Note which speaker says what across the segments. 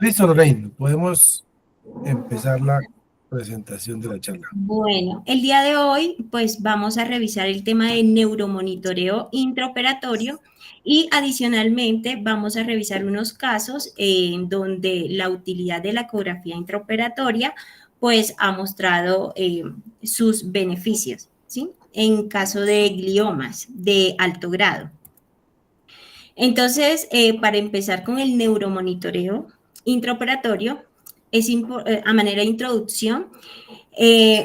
Speaker 1: Listo, Lorraine, podemos empezar la presentación de la charla.
Speaker 2: Bueno, el día de hoy pues vamos a revisar el tema de neuromonitoreo intraoperatorio y adicionalmente vamos a revisar unos casos en donde la utilidad de la ecografía intraoperatoria pues ha mostrado sus beneficios, ¿sí? En caso de gliomas de alto grado. Entonces, para empezar con el neuromonitoreo intraoperatorio, a manera de introducción,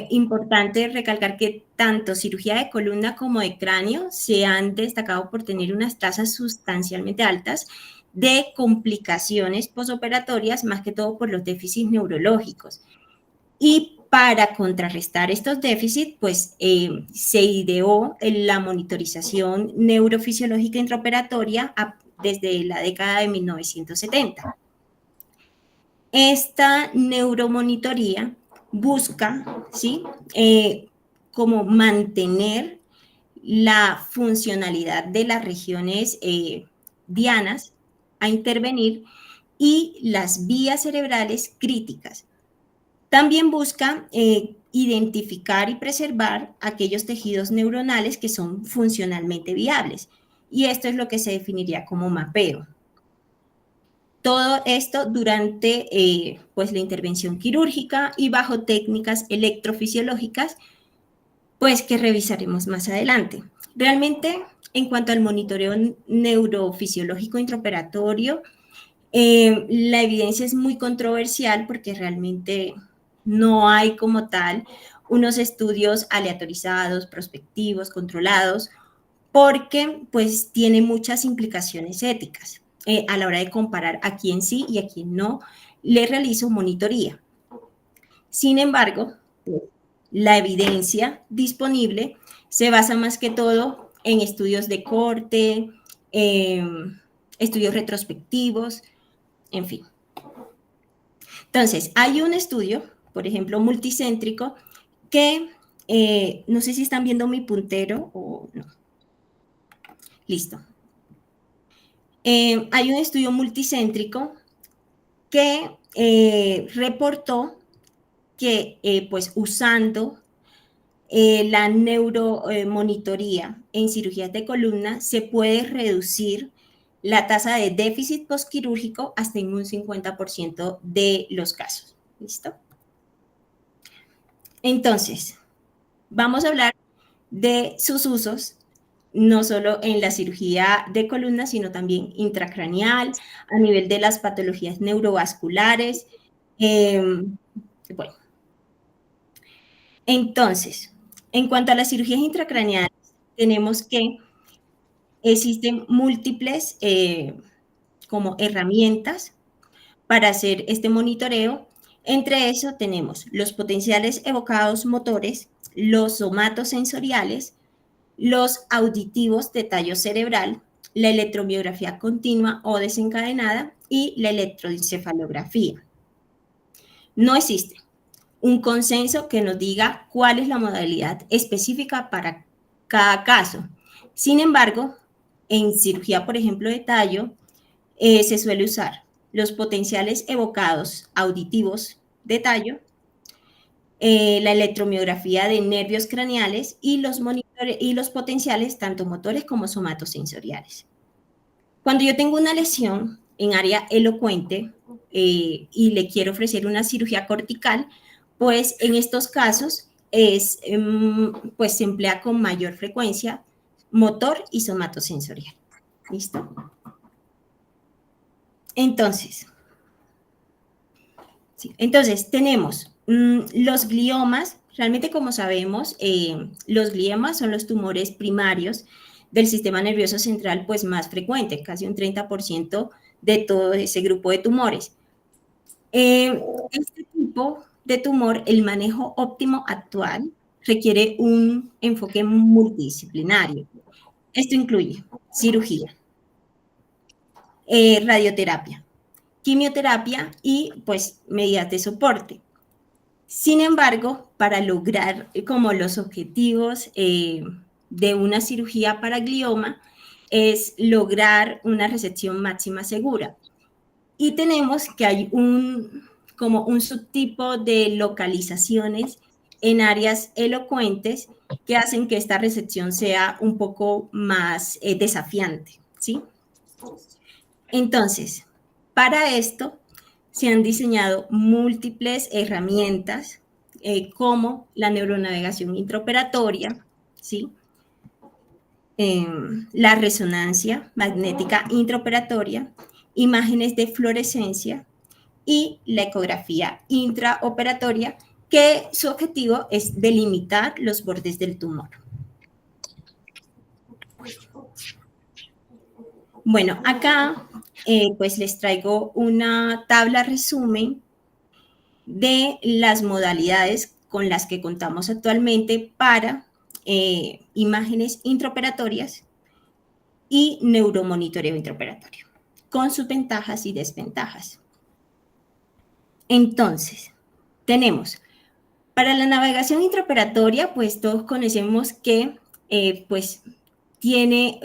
Speaker 2: importante recalcar que tanto cirugía de columna como de cráneo se han destacado por tener unas tasas sustancialmente altas de complicaciones posoperatorias, más que todo por los déficits neurológicos. Y para contrarrestar estos déficits, pues se ideó la monitorización neurofisiológica intraoperatoria desde la década de 1970. Esta neuromonitoría busca, ¿sí? Como mantener la funcionalidad de las regiones dianas a intervenir y las vías cerebrales críticas. También busca identificar y preservar aquellos tejidos neuronales que son funcionalmente viables. Y esto es lo que se definiría como mapeo. Todo esto durante pues la intervención quirúrgica y bajo técnicas electrofisiológicas, pues que revisaremos más adelante. Realmente, en cuanto al monitoreo neurofisiológico intraoperatorio, la evidencia es muy controversial porque realmente no hay como tal unos estudios aleatorizados, prospectivos, controlados, porque pues tiene muchas implicaciones éticas a la hora de comparar a quién sí y a quién no le realizo monitoría. Sin embargo, la evidencia disponible se basa más que todo en estudios de corte, estudios retrospectivos, en fin. Entonces, hay un estudio, por ejemplo, multicéntrico, que no sé si están viendo mi puntero o no. Listo. Hay un estudio multicéntrico que reportó que pues usando la neuromonitoría en cirugías de columna se puede reducir la tasa de déficit postquirúrgico hasta en un 50% de los casos. ¿Listo? Entonces, vamos a hablar de sus usos, no solo en la cirugía de columna, sino también intracraneal, a nivel de las patologías neurovasculares. Eh, bueno, entonces, en cuanto a las cirugías intracraneales, tenemos que existen múltiples como herramientas para hacer este monitoreo. Entre eso tenemos los potenciales evocados motores, los somatosensoriales, los auditivos de tallo cerebral, la electromiografía continua o desencadenada y la electroencefalografía. No existe un consenso que nos diga cuál es la modalidad específica para cada caso. Sin embargo, en cirugía, por ejemplo, de tallo, se suele usar los potenciales evocados auditivos de tallo, la electromiografía de nervios craneales y los potenciales tanto motores como somatosensoriales. Cuando yo tengo una lesión en área elocuente y le quiero ofrecer una cirugía cortical, pues en estos casos pues se emplea con mayor frecuencia motor y somatosensorial. ¿Listo? Entonces, sí, entonces tenemos los gliomas. Realmente, como sabemos, los gliomas son los tumores primarios del sistema nervioso central, pues más frecuente, casi un 30% de todo ese grupo de tumores. Este tipo de tumor, el manejo óptimo actual, requiere un enfoque multidisciplinario. Esto incluye cirugía, radioterapia, quimioterapia y pues medidas de soporte. Sin embargo, para lograr como los objetivos de una cirugía para glioma es lograr una resección máxima segura. Y tenemos que hay como un subtipo de localizaciones en áreas elocuentes que hacen que esta recepción sea un poco más desafiante, ¿sí? Entonces, para esto se han diseñado múltiples herramientas como la neuronavegación intraoperatoria, ¿sí? La resonancia magnética intraoperatoria, imágenes de fluorescencia y la ecografía intraoperatoria, que su objetivo es delimitar los bordes del tumor. Bueno, acá pues les traigo una tabla resumen de las modalidades con las que contamos actualmente para imágenes intraoperatorias y neuromonitoreo intraoperatorio, con sus ventajas y desventajas. Entonces, tenemos para la navegación intraoperatoria, pues todos conocemos que pues tiene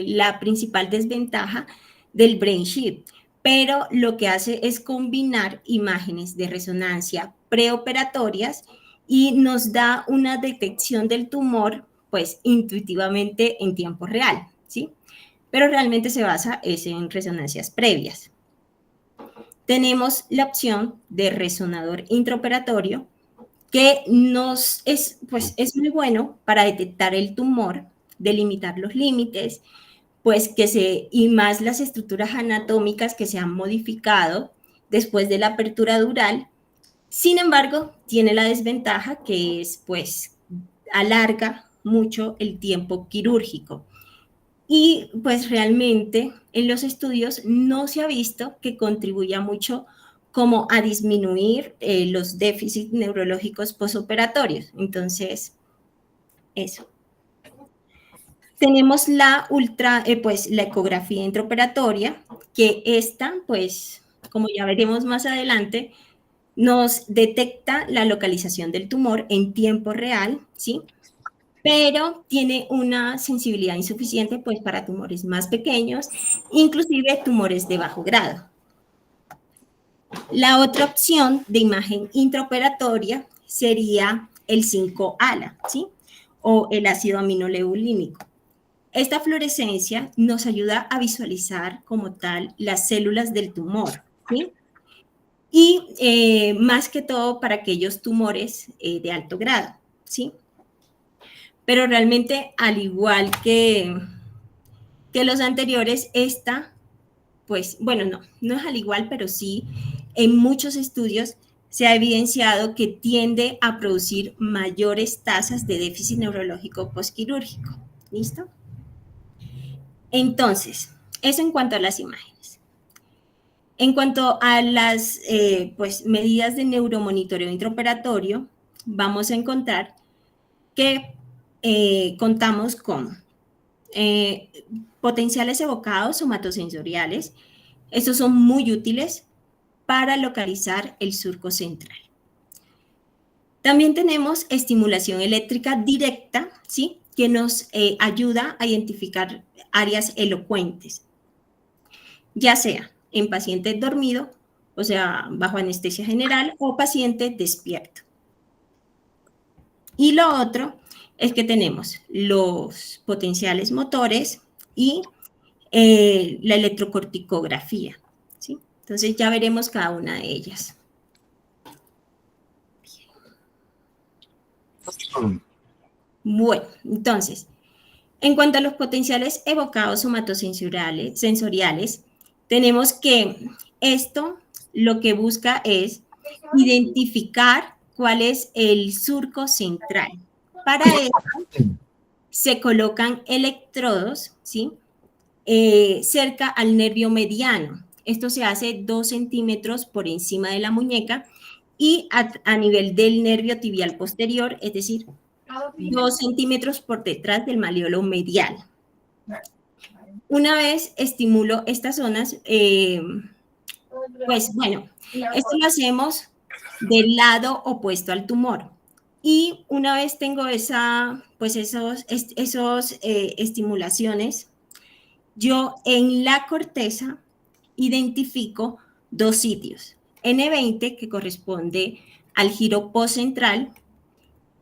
Speaker 2: la principal desventaja del brain shift, pero lo que hace es combinar imágenes de resonancia preoperatorias y nos da una detección del tumor, pues intuitivamente en tiempo real, ¿sí? Pero realmente se basa en resonancias previas. Tenemos la opción de resonador intraoperatorio, que pues, es muy bueno para detectar el tumor, delimitar los límites, pues y más las estructuras anatómicas que se han modificado después de la apertura dural. Sin embargo, tiene la desventaja que es, pues, alarga mucho el tiempo quirúrgico. Y pues realmente en los estudios no se ha visto que contribuya mucho como a disminuir los déficits neurológicos posoperatorios. Entonces, eso. Tenemos pues, la ecografía intraoperatoria, que esta, pues, como ya veremos más adelante, nos detecta la localización del tumor en tiempo real, ¿sí? Pero tiene una sensibilidad insuficiente, pues, para tumores más pequeños, inclusive tumores de bajo grado. La otra opción de imagen intraoperatoria sería el 5-ALA, ¿sí? O el ácido aminoleucínico. Esta fluorescencia nos ayuda a visualizar como tal las células del tumor, ¿sí? Y más que todo para aquellos tumores de alto grado, ¿sí? Pero realmente, al igual que los anteriores, esta, pues, bueno, no es al igual, pero sí, en muchos estudios se ha evidenciado que tiende a producir mayores tasas de déficit neurológico postquirúrgico. ¿Listo? Entonces, eso en cuanto a las imágenes. En cuanto a las pues, medidas de neuromonitoreo intraoperatorio, vamos a encontrar que contamos con potenciales evocados somatosensoriales. Estos son muy útiles para localizar el surco central. También tenemos estimulación eléctrica directa, ¿sí? Que nos ayuda a identificar áreas elocuentes, ya sea en paciente dormido, o sea, bajo anestesia general, o paciente despierto. Y lo otro es que tenemos los potenciales motores y la electrocorticografía, ¿sí? Entonces ya veremos cada una de ellas. Bueno, entonces, en cuanto a los potenciales evocados somatosensoriales, tenemos que esto lo que busca es identificar cuál es el surco central. Para eso se colocan electrodos, ¿sí? Cerca al nervio mediano. Esto se hace 2 centímetros por encima de la muñeca y a nivel del nervio tibial posterior, es decir, 2 centímetros por detrás del maleolo medial. Una vez estimulo estas zonas, pues bueno, esto lo hacemos del lado opuesto al tumor. Y una vez tengo pues esos estimulaciones, yo en la corteza identifico dos sitios, N20, que corresponde al giro postcentral,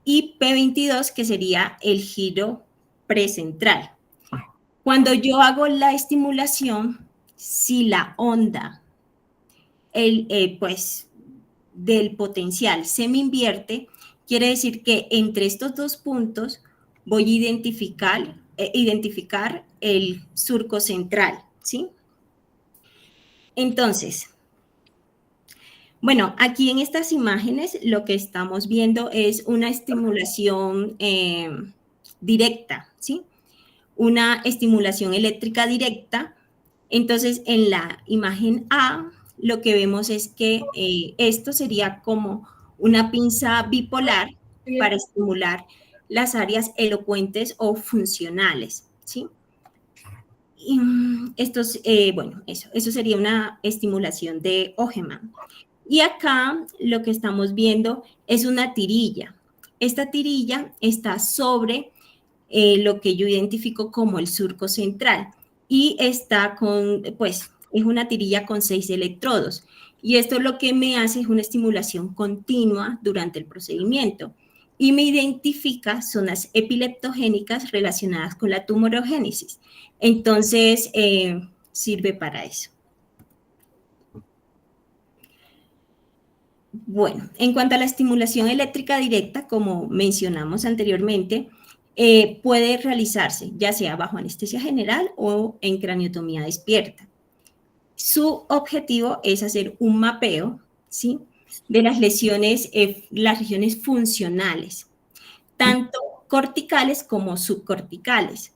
Speaker 2: y P22, que sería el giro precentral. Cuando yo hago la estimulación, si la onda pues, del potencial se me invierte, quiere decir que entre estos dos puntos voy a identificar el surco central, ¿sí? Entonces, bueno, aquí en estas imágenes lo que estamos viendo es una estimulación directa, ¿sí? Una estimulación eléctrica directa. Entonces, en la imagen A, lo que vemos es que esto sería como una pinza bipolar para estimular las áreas elocuentes o funcionales, ¿sí? Y, bueno, eso sería una estimulación de Ogemann. Y acá lo que estamos viendo es una tirilla. Esta tirilla está sobre lo que yo identifico como el surco central y está pues, es una tirilla con 6 electrodos. Y esto lo que me hace es una estimulación continua durante el procedimiento y me identifica zonas epileptogénicas relacionadas con la tumorogénesis. Entonces, sirve para eso. Bueno, en cuanto a la estimulación eléctrica directa, como mencionamos anteriormente, puede realizarse ya sea bajo anestesia general o en craniotomía despierta. Su objetivo es hacer un mapeo, ¿sí?, de las lesiones, las regiones funcionales, tanto corticales como subcorticales.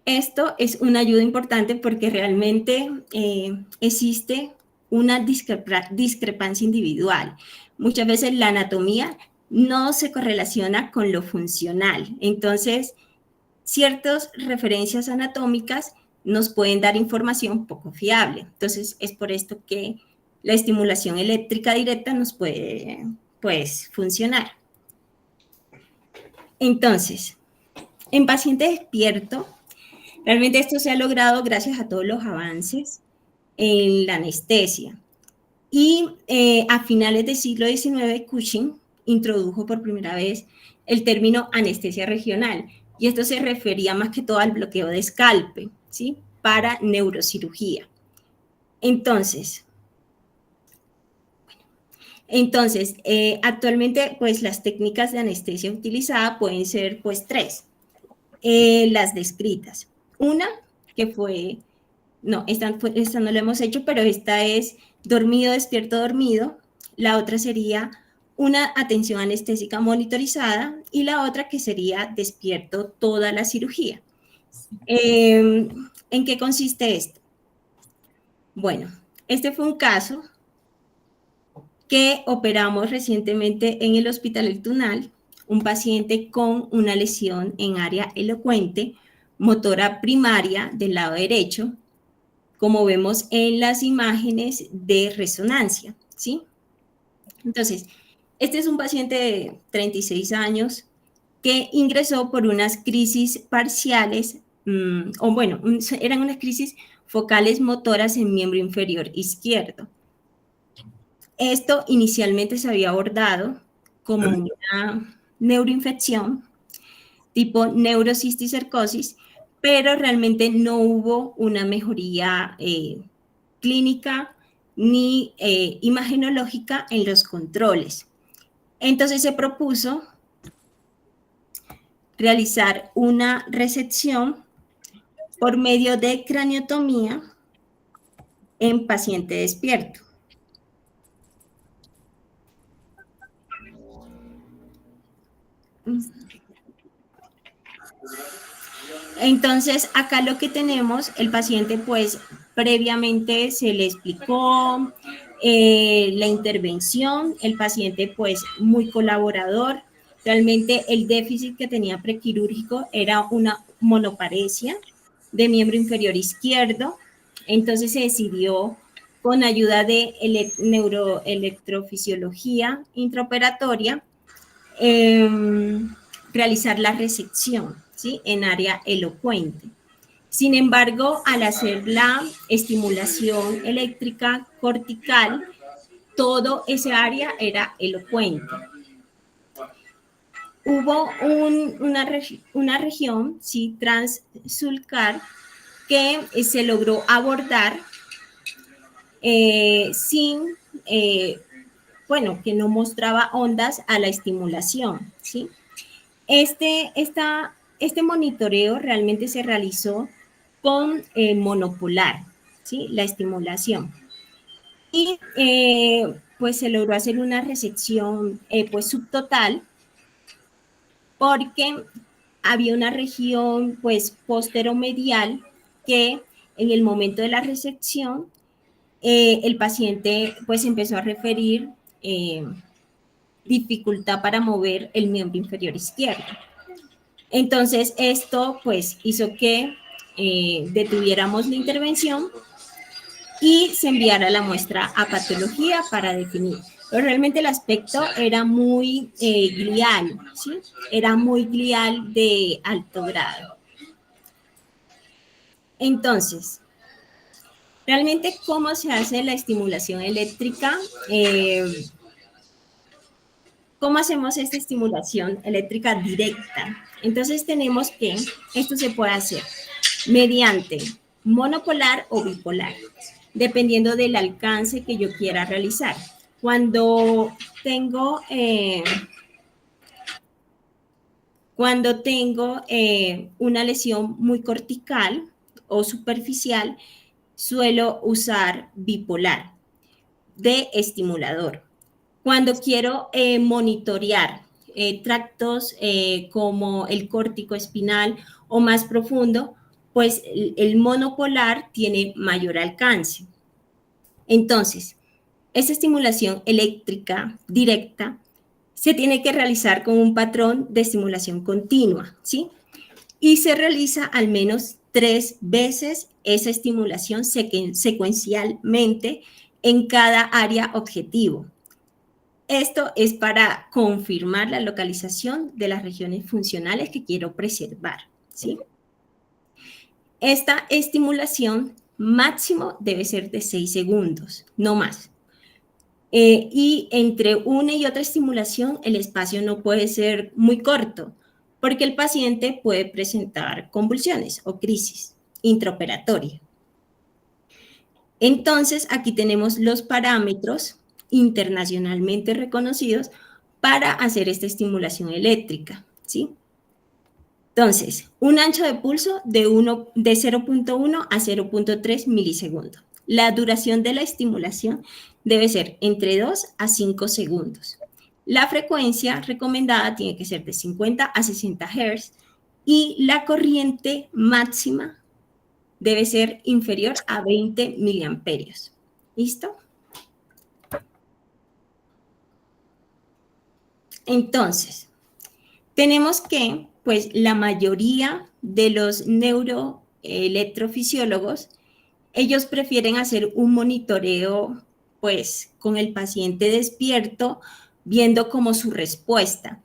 Speaker 2: Esto es una ayuda importante porque realmente existe una discrepancia individual. Muchas veces la anatomía no se correlaciona con lo funcional. Entonces, ciertas referencias anatómicas nos pueden dar información poco fiable. Entonces, es por esto que la estimulación eléctrica directa nos puede, pues, funcionar. Entonces, en paciente despierto, realmente esto se ha logrado gracias a todos los avances en la anestesia. Y a finales del siglo XIX, Cushing introdujo por primera vez el término anestesia regional. Y esto se refería más que todo al bloqueo de escalpe, ¿sí?, para neurocirugía. Entonces, actualmente, pues, las técnicas de anestesia utilizadas pueden ser, pues, tres. Las descritas. Una, que fue, no, esta no la hemos hecho, pero esta es dormido, despierto, dormido. La otra sería una atención anestésica monitorizada y la otra que sería despierto toda la cirugía. ¿En qué consiste esto? Bueno, este fue un caso que operamos recientemente en el Hospital El Tunal, un paciente con una lesión en área elocuente, motora primaria del lado derecho, como vemos en las imágenes de resonancia, ¿sí? Entonces, este es un paciente de 36 años que ingresó por unas crisis parciales, eran unas crisis focales motoras en miembro inferior izquierdo. Esto inicialmente se había abordado como una neuroinfección tipo neurocisticercosis, pero realmente no hubo una mejoría clínica ni imagenológica en los controles. Entonces se propuso realizar una resección por medio de craniotomía en paciente despierto. Entonces, acá lo que tenemos, el paciente, pues, previamente se le explicó la intervención, el paciente, pues, muy colaborador. Realmente el déficit que tenía prequirúrgico era una monoparesia de miembro inferior izquierdo. Entonces se decidió, con ayuda de neuroelectrofisiología intraoperatoria, realizar la resección, ¿sí?, en área elocuente. Sin embargo, al hacer la estimulación eléctrica cortical, todo ese área era elocuente. Hubo una región, sí, transsulcar, que se logró abordar sin, bueno, que no mostraba ondas a la estimulación, ¿sí? Este monitoreo realmente se realizó con monopolar, ¿sí? La estimulación. Y pues se logró hacer una resección pues subtotal porque había una región pues posteromedial que en el momento de la resección el paciente pues empezó a referir dificultad para mover el miembro inferior izquierdo. Entonces esto pues hizo que detuviéramos la intervención y se enviara la muestra a patología para definir. Pero realmente el aspecto era muy glial, ¿sí? Era muy glial de alto grado. Entonces, realmente, ¿cómo se hace la estimulación eléctrica? ¿Cómo hacemos esta estimulación eléctrica directa? Entonces, tenemos que, esto se puede hacer mediante monopolar o bipolar, dependiendo del alcance que yo quiera realizar. Cuando tengo una lesión muy cortical o superficial, suelo usar bipolar de estimulador. Cuando quiero monitorear tractos como el córtico espinal o más profundo, pues el monopolar tiene mayor alcance. Entonces, esta estimulación eléctrica directa se tiene que realizar con un patrón de estimulación continua, ¿sí? Y se realiza al menos 3 veces esa estimulación secuencialmente en cada área objetivo. Esto es para confirmar la localización de las regiones funcionales que quiero preservar, ¿sí? Esta estimulación máximo debe ser de 6 segundos, no más. Y entre una y otra estimulación, el espacio no puede ser muy corto, porque el paciente puede presentar convulsiones o crisis intraoperatoria. Entonces, aquí tenemos los parámetros internacionalmente reconocidos para hacer esta estimulación eléctrica, ¿sí? Entonces, un ancho de pulso de 0.1 a 0.3 milisegundos. La duración de la estimulación debe ser entre 2 a 5 segundos. La frecuencia recomendada tiene que ser de 50 a 60 Hz y la corriente máxima debe ser inferior a 20 miliamperios. ¿Listo? Entonces, tenemos que, pues, la mayoría de los neuroelectrofisiólogos, ellos prefieren hacer un monitoreo, pues, con el paciente despierto, viendo como su respuesta.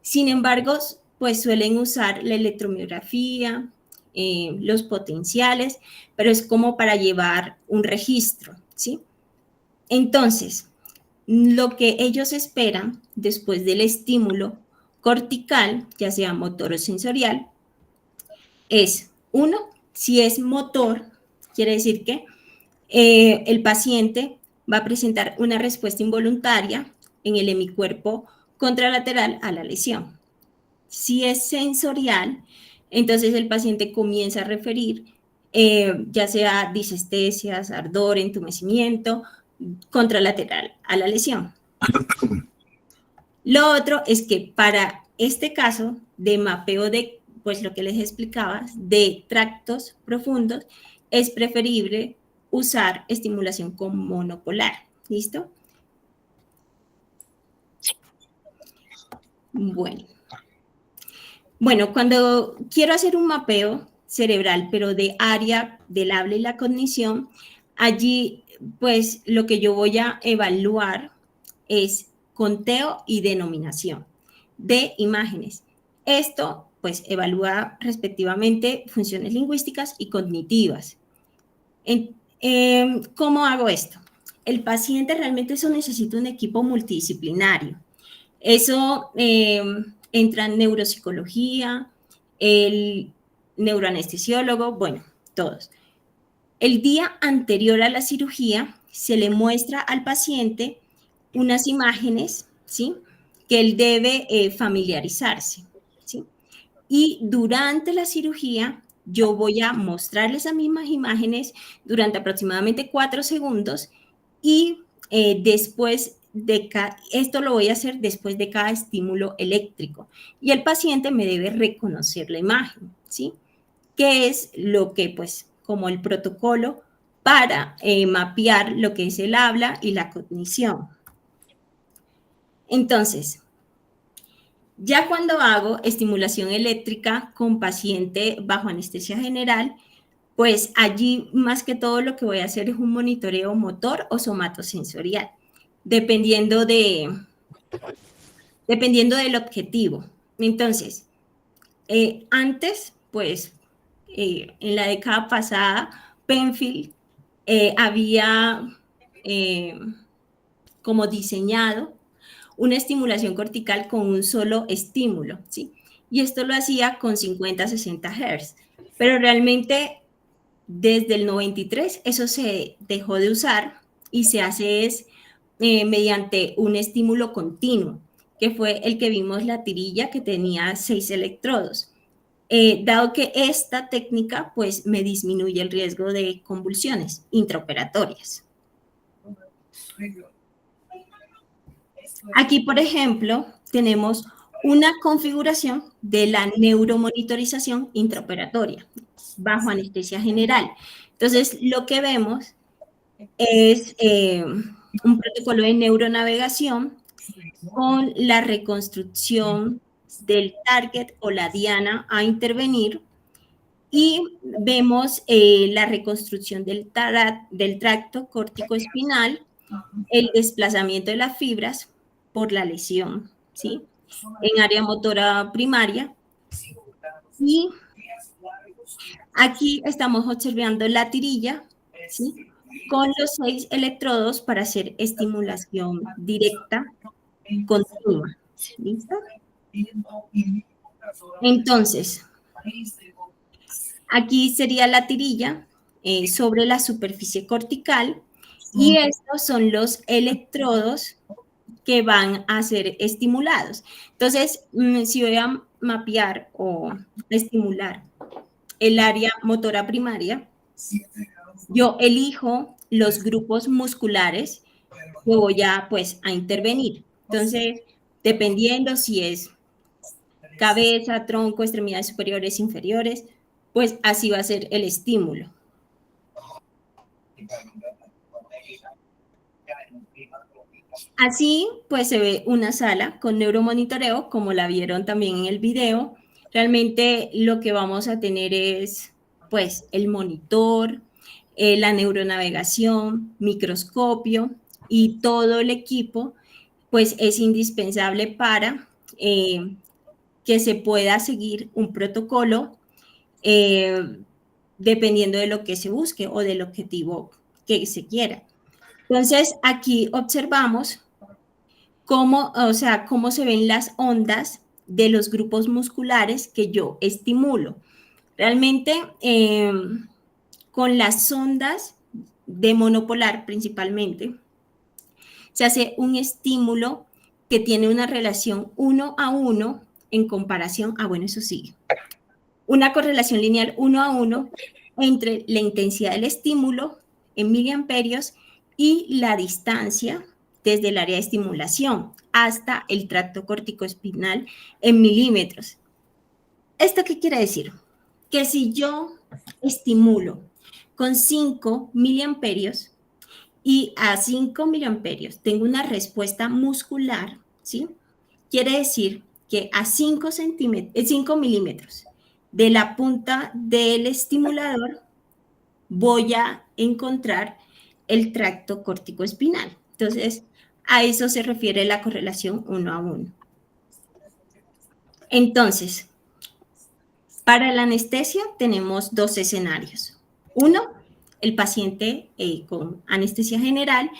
Speaker 2: Sin embargo, pues suelen usar la electromiografía, los potenciales, pero es como para llevar un registro, ¿sí? Entonces, lo que ellos esperan después del estímulo cortical, ya sea motor o sensorial, es, uno, si es motor, quiere decir que el paciente va a presentar una respuesta involuntaria en el hemicuerpo contralateral a la lesión. Si es sensorial, entonces el paciente comienza a referir ya sea disestesias, ardor, entumecimiento, contralateral a la lesión. Lo otro es que para este caso de mapeo de, pues lo que les explicaba, de tractos profundos, es preferible usar estimulación con monopolar. ¿Listo? Bueno, cuando quiero hacer un mapeo cerebral, pero de área del habla y la cognición, allí pues lo que yo voy a evaluar es conteo y denominación de imágenes. Esto pues evalúa respectivamente funciones lingüísticas y cognitivas. ¿Cómo hago esto? El paciente realmente eso necesita un equipo multidisciplinario. Eso entra en neuropsicología, el neuroanestesiólogo, bueno, todos. El día anterior a la cirugía se le muestra al paciente unas imágenes, ¿sí? Que él debe familiarizarse, ¿sí? Y durante la cirugía yo voy a mostrarles las mismas imágenes durante aproximadamente 4 segundos y después de esto lo voy a hacer después de cada estímulo eléctrico y el paciente me debe reconocer la imagen, ¿sí? Que es lo que, pues, como el protocolo para mapear lo que es el habla y la cognición. Entonces, ya cuando hago estimulación eléctrica con paciente bajo anestesia general, pues allí más que todo lo que voy a hacer es un monitoreo motor o somatosensorial, dependiendo del objetivo. Entonces, antes, pues, en la década pasada, Penfield había como diseñado una estimulación cortical con un solo estímulo, ¿sí? Y esto lo hacía con 50 a 60 Hz. Pero realmente desde el 93 eso se dejó de usar y se hace es mediante un estímulo continuo, que fue el que vimos la tirilla que tenía 6 electrodos. Dado que esta técnica pues me disminuye el riesgo de convulsiones intraoperatorias. Aquí, por ejemplo, tenemos una configuración de la neuromonitorización intraoperatoria bajo anestesia general. Entonces, lo que vemos es un protocolo de neuronavegación con la reconstrucción del target o la diana a intervenir y vemos la reconstrucción del tracto córtico-espinal, el desplazamiento de las fibras por la lesión, ¿sí? En área motora primaria. Y aquí estamos observando la tirilla, ¿sí? Con los 6 electrodos para hacer estimulación directa continua. ¿Listo? Entonces, aquí sería la tirilla sobre la superficie cortical y estos son los electrodos que van a ser estimulados. Entonces, si voy a mapear o estimular el área motora primaria, yo elijo los grupos musculares que voy a, pues, a intervenir. Entonces, dependiendo si es cabeza, tronco, extremidades superiores, inferiores, pues así va a ser el estímulo. Así, pues se ve una sala con neuromonitoreo, como la vieron también en el video. Realmente lo que vamos a tener es, pues, el monitor, la neuronavegación, microscopio y todo el equipo, pues es indispensable para que se pueda seguir un protocolo dependiendo de lo que se busque o del objetivo que se quiera. Entonces, aquí observamos cómo, o sea, cómo se ven las ondas de los grupos musculares que yo estimulo. Realmente, con las ondas de monopolar principalmente, se hace un estímulo que tiene una relación 1 a 1 en comparación, bueno, eso sigue, una correlación lineal 1 a 1 entre la intensidad del estímulo en miliamperios y la distancia desde el área de estimulación hasta el tracto corticoespinal en milímetros. ¿Esto qué quiere decir? Que si yo estimulo con 5 miliamperios y a 5 miliamperios tengo una respuesta muscular, ¿sí? Quiere decir que a 5 milímetros de la punta del estimulador voy a encontrar el tracto córtico-espinal. Entonces, a eso se refiere la correlación 1 a 1. Entonces, Para la anestesia tenemos dos escenarios. Uno, el paciente con anestesia general,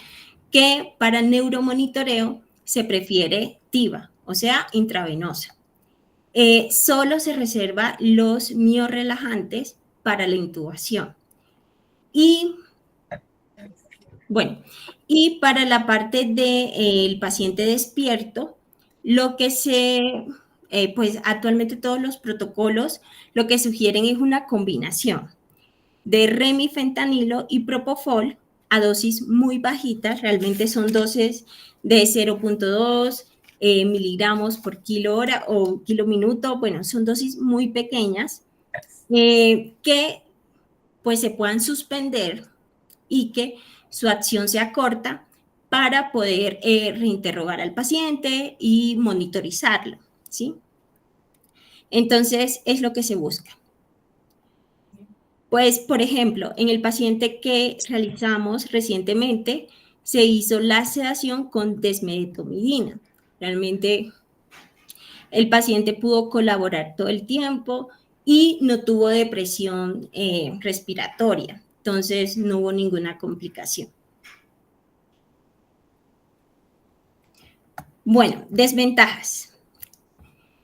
Speaker 2: que para neuromonitoreo se prefiere TIVA, o sea, intravenosa. Solo se reserva los miorrelajantes para la intubación. Y bueno, y para la parte del paciente despierto, lo que pues actualmente todos los protocolos lo que sugieren es una combinación de remifentanilo y propofol a dosis muy bajitas, realmente son dosis de 0.2 miligramos por kilo hora o kilo minuto, bueno, son dosis muy pequeñas que pues se puedan suspender y que su acción sea corta para poder reinterrogar al paciente y monitorizarlo, ¿sí? Entonces, es lo que se busca. Pues, por ejemplo, en el paciente que realizamos recientemente, se hizo la sedación con desmedetomidina. Realmente el paciente pudo colaborar todo el tiempo y no tuvo depresión respiratoria. Entonces, no hubo ninguna complicación. Bueno, desventajas.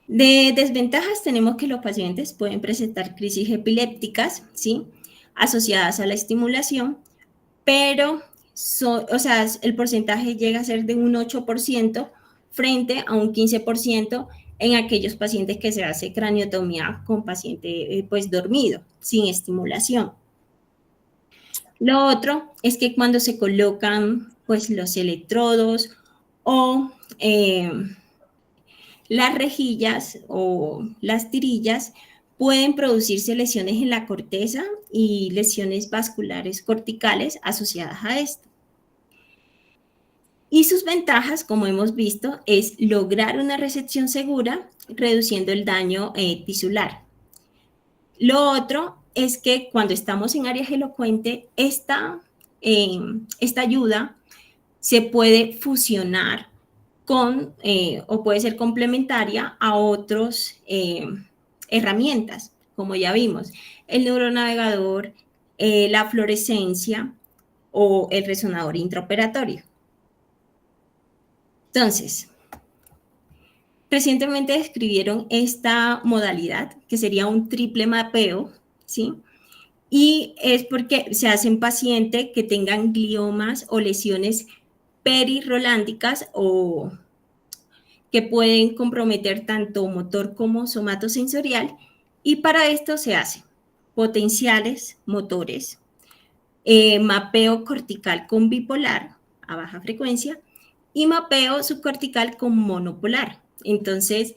Speaker 2: De desventajas tenemos que los pacientes pueden presentar crisis epilépticas, ¿sí? Asociadas a la estimulación, pero o sea, el porcentaje llega a ser de un 8% frente a un 15% en aquellos pacientes que se hace craniotomía con paciente pues dormido, sin estimulación. Lo otro es que cuando se colocan pues los electrodos o las rejillas o las tirillas pueden producirse lesiones en la corteza y lesiones vasculares corticales asociadas a esto. Y sus ventajas, como hemos visto, es lograr una recepción segura, reduciendo el daño tisular. Lo otro es que cuando estamos en área elocuente, esta ayuda se puede fusionar con o puede ser complementaria a otras herramientas, como ya vimos, el neuronavegador, la fluorescencia o el resonador intraoperatorio. Entonces, recientemente describieron esta modalidad, que sería un triple mapeo, ¿sí? Y es porque se hace en pacientes que tengan gliomas o lesiones perirrolándicas o que pueden comprometer tanto motor como somatosensorial, y para esto se hace potenciales motores, mapeo cortical con bipolar a baja frecuencia y mapeo subcortical con monopolar. Entonces,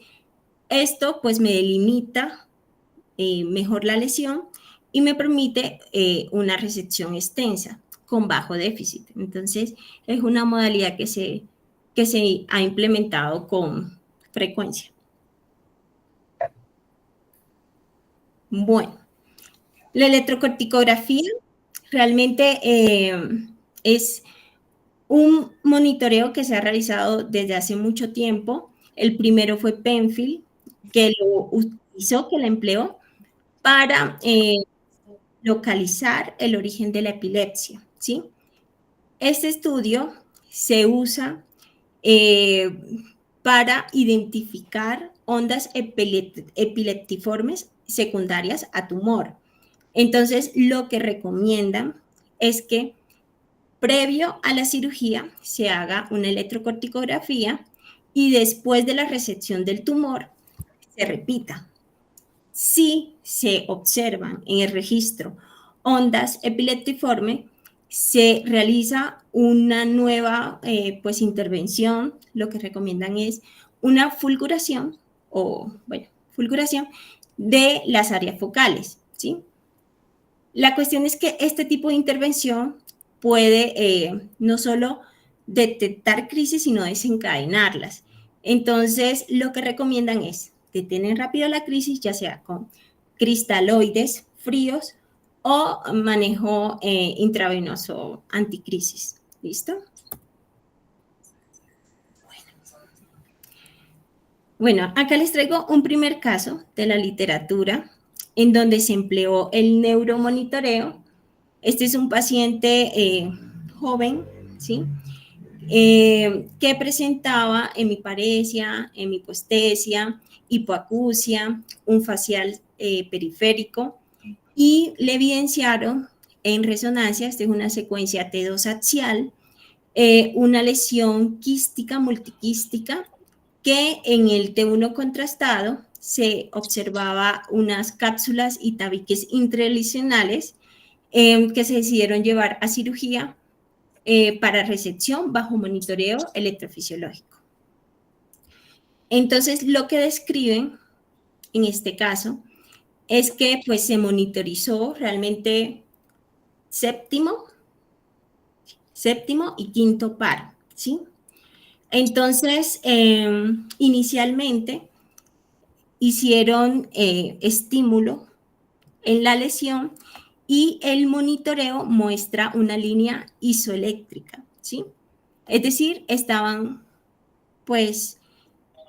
Speaker 2: esto pues me delimita mejor la lesión y me permite una resección extensa con bajo déficit. Entonces, es una modalidad que se ha implementado con frecuencia. Bueno, la electrocorticografía realmente es un monitoreo que se ha realizado desde hace mucho tiempo. El primero fue Penfield, que lo utilizó, que la empleó para localizar el origen de la epilepsia, ¿sí? Este estudio se usa para identificar ondas epileptiformes secundarias a tumor. Entonces, lo que recomiendan es que previo a la cirugía se haga una electrocorticografía y después de la resección del tumor se repita. Si se observan en el registro ondas epileptiformes, se realiza una nueva pues, intervención. Lo que recomiendan es una fulguración fulguración de las áreas focales, ¿sí? La cuestión es que este tipo de intervención puede no solo detectar crisis, sino desencadenarlas. Entonces, lo que recomiendan es detener rápido la crisis, ya sea con cristaloides fríos o manejo intravenoso anticrisis. ¿Listo? Bueno, acá les traigo un primer caso de la literatura en donde se empleó el neuromonitoreo. Este es un paciente joven, ¿sí? Que presentaba hemiparesia, hemipostesia, hipoacusia, un facial periférico, y le evidenciaron en resonancia, esta es una secuencia T2 axial, una lesión quística, multiquística, que en el T1 contrastado se observaba unas cápsulas y tabiques intralesionales que se decidieron llevar a cirugía para resección bajo monitoreo electrofisiológico. Entonces, lo que describen en este caso es que pues se monitorizó realmente séptimo y quinto par, ¿sí? Entonces, inicialmente hicieron estímulo en la lesión y el monitoreo muestra una línea isoeléctrica, ¿sí? Es decir, estaban pues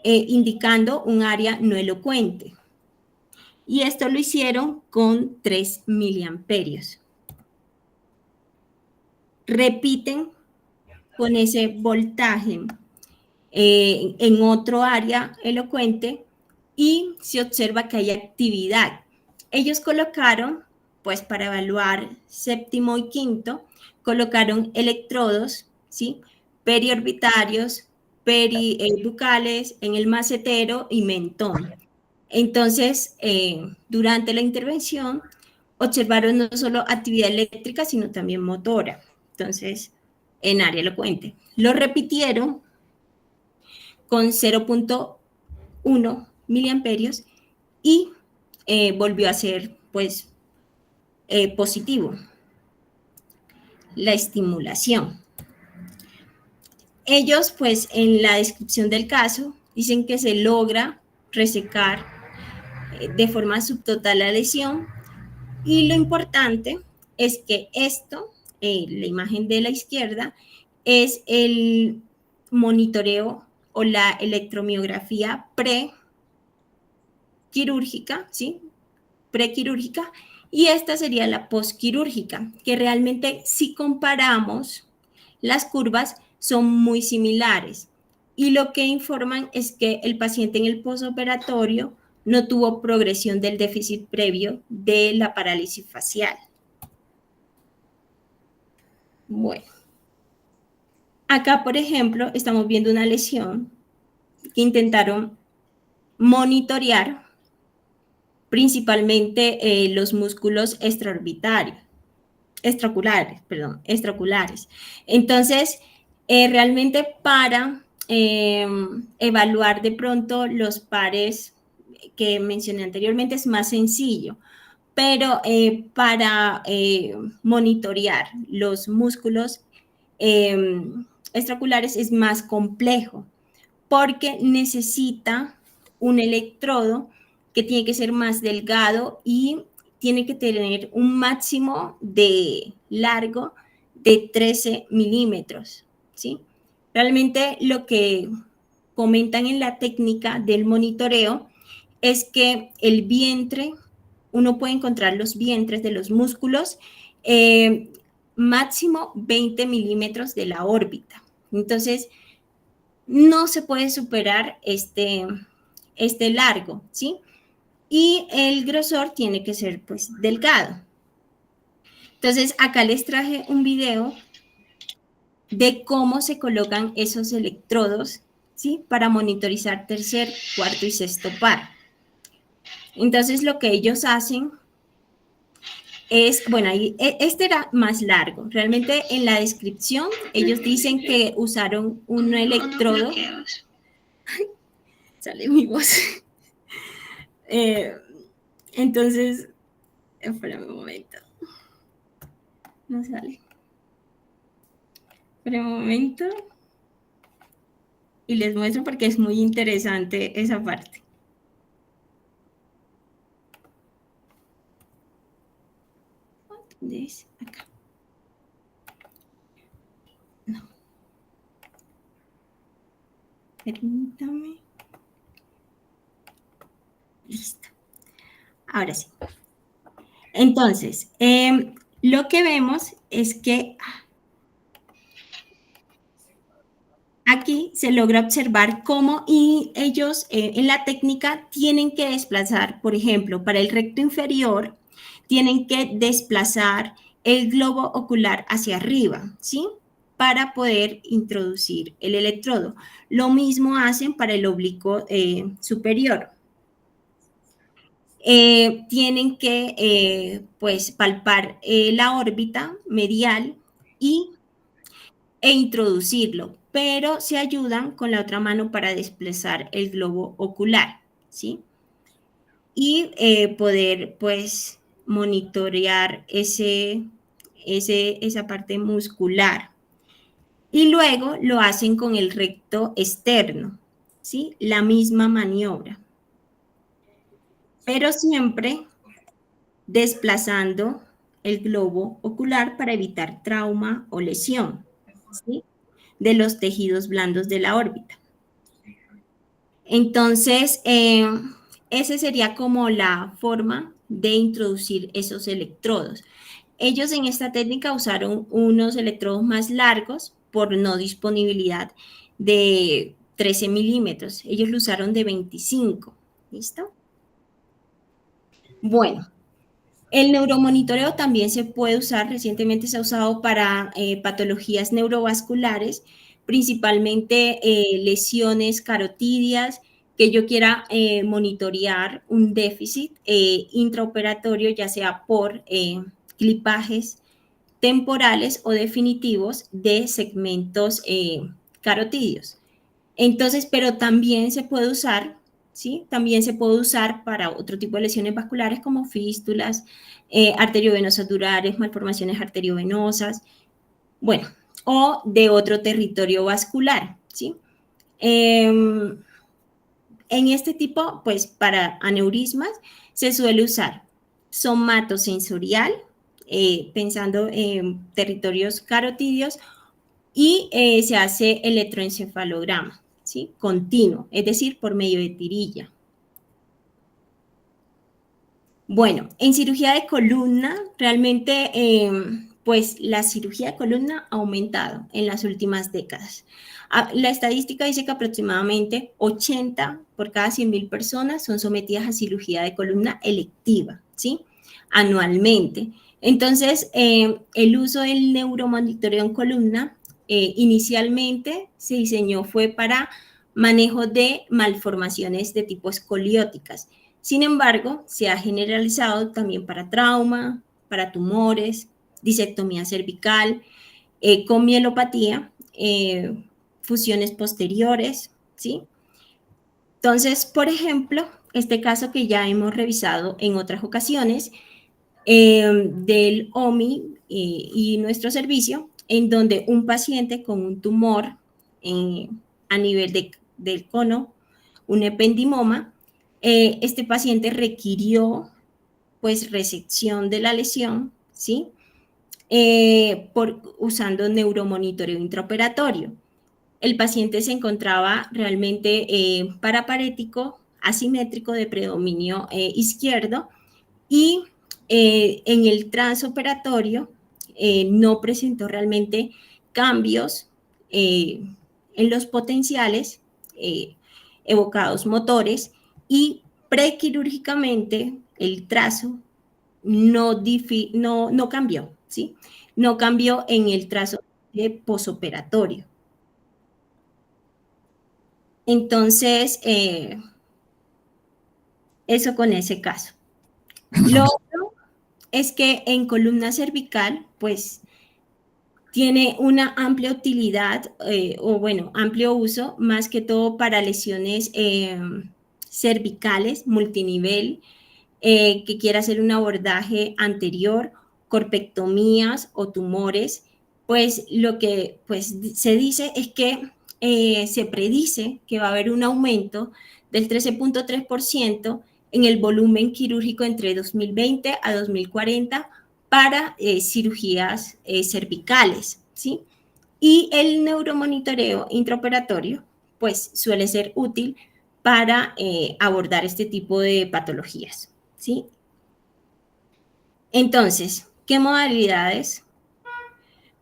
Speaker 2: indicando un área no elocuente. Y esto lo hicieron con 3 miliamperios. Repiten con ese voltaje en otro área elocuente y se observa que hay actividad. Ellos colocaron, pues para evaluar séptimo y quinto, colocaron electrodos, ¿sí? Periorbitarios, bucales en el macetero y mentón. Entonces, durante la intervención, observaron no solo actividad eléctrica, sino también motora. Entonces, en área elocuente. Lo repitieron con 0.1 miliamperios y volvió a ser, pues, positivo la estimulación. Ellos, pues, en la descripción del caso, dicen que se logra resecar de forma subtotal la lesión y lo importante es que esto, la imagen de la izquierda, es el monitoreo o la electromiografía prequirúrgica, ¿sí? Prequirúrgica, y esta sería la postquirúrgica, que realmente si comparamos las curvas son muy similares y lo que informan es que el paciente en el posoperatorio no tuvo progresión del déficit previo de la parálisis facial. Bueno, acá por ejemplo estamos viendo una lesión que intentaron monitorear principalmente los músculos extraoculares. Entonces, realmente para evaluar de pronto los pares que mencioné anteriormente es más sencillo, pero para monitorear los músculos extraoculares es más complejo porque necesita un electrodo que tiene que ser más delgado y tiene que tener un máximo de largo de 13 milímetros, ¿sí? Realmente lo que comentan en la técnica del monitoreo es que el vientre, uno puede encontrar los vientres de los músculos máximo 20 milímetros de la órbita. Entonces, no se puede superar este largo, ¿sí? Y el grosor tiene que ser, pues, delgado. Entonces, acá les traje un video de cómo se colocan esos electrodos, ¿sí? Para monitorizar tercer, cuarto y sexto par. Entonces, lo que ellos hacen es, bueno, este era más largo. Realmente en la descripción ellos dicen que usaron un electrodo. Sale mi voz. Entonces, espérame un momento. No sale. Espérame un momento. Y les muestro porque es muy interesante esa parte. ¿Dónde es? Acá. No. Permítame. Listo. Ahora sí. Entonces, lo que vemos es que aquí se logra observar cómo ellos en la técnica tienen que desplazar, por ejemplo, para el recto inferior, tienen que desplazar el globo ocular hacia arriba, ¿sí? Para poder introducir el electrodo. Lo mismo hacen para el oblicuo superior. Tienen que pues palpar la órbita medial e introducirlo, pero se ayudan con la otra mano para desplazar el globo ocular, ¿sí? Y poder pues monitorear esa parte muscular. Y luego lo hacen con el recto externo, ¿sí? La misma maniobra, pero siempre desplazando el globo ocular para evitar trauma o lesión, ¿sí? De los tejidos blandos de la órbita. Entonces, esa sería como la forma de introducir esos electrodos. Ellos en esta técnica usaron unos electrodos más largos por no disponibilidad de 13 milímetros. Ellos lo usaron de 25. ¿Listo? Bueno, el neuromonitoreo también se puede usar, recientemente se ha usado para patologías neurovasculares, principalmente lesiones carotidias, que yo quiera monitorear un déficit intraoperatorio, ya sea por clipajes temporales o definitivos de segmentos carotidios. Entonces, pero también se puede usar, ¿sí? También se puede usar para otro tipo de lesiones vasculares como fístulas, arteriovenosas durares, malformaciones arteriovenosas, bueno, o de otro territorio vascular, ¿sí? En este tipo, pues para aneurismas se suele usar somatosensorial, pensando en territorios carotidios, y se hace electroencefalograma, ¿sí? Continuo, es decir, por medio de tirilla. Bueno, en cirugía de columna, realmente, pues la cirugía de columna ha aumentado en las últimas décadas. La estadística dice que aproximadamente 80 por cada 100.000 personas son sometidas a cirugía de columna electiva, ¿sí? Anualmente. Entonces, el uso del neuromonitoreo en columna inicialmente se diseñó fue para manejo de malformaciones de tipo escolióticas. Sin embargo, se ha generalizado también para trauma, para tumores, disectomía cervical, con mielopatía, fusiones posteriores, ¿sí? Entonces, por ejemplo, este caso que ya hemos revisado en otras ocasiones, del OMI y nuestro servicio, en donde un paciente con un tumor a nivel del cono, un ependimoma, este paciente requirió pues resección de la lesión, ¿sí? Usando neuromonitoreo intraoperatorio. El paciente se encontraba realmente paraparético, asimétrico de predominio izquierdo, y en el transoperatorio no presentó realmente cambios en los potenciales evocados motores, y prequirúrgicamente el trazo no cambió, ¿sí? No cambió en el trazo de posoperatorio. Entonces, eso con ese caso. Lo otro es que en columna cervical, pues, tiene una amplia utilidad, o bueno, amplio uso, más que todo para lesiones cervicales, multinivel, que quiera hacer un abordaje anterior, corpectomías o tumores. Pues lo que pues, se dice es que se predice que va a haber un aumento del 13.3% en el volumen quirúrgico entre 2020 a 2040 para cirugías cervicales, ¿sí? Y el neuromonitoreo intraoperatorio, pues suele ser útil para abordar este tipo de patologías, ¿sí? Entonces, ¿qué modalidades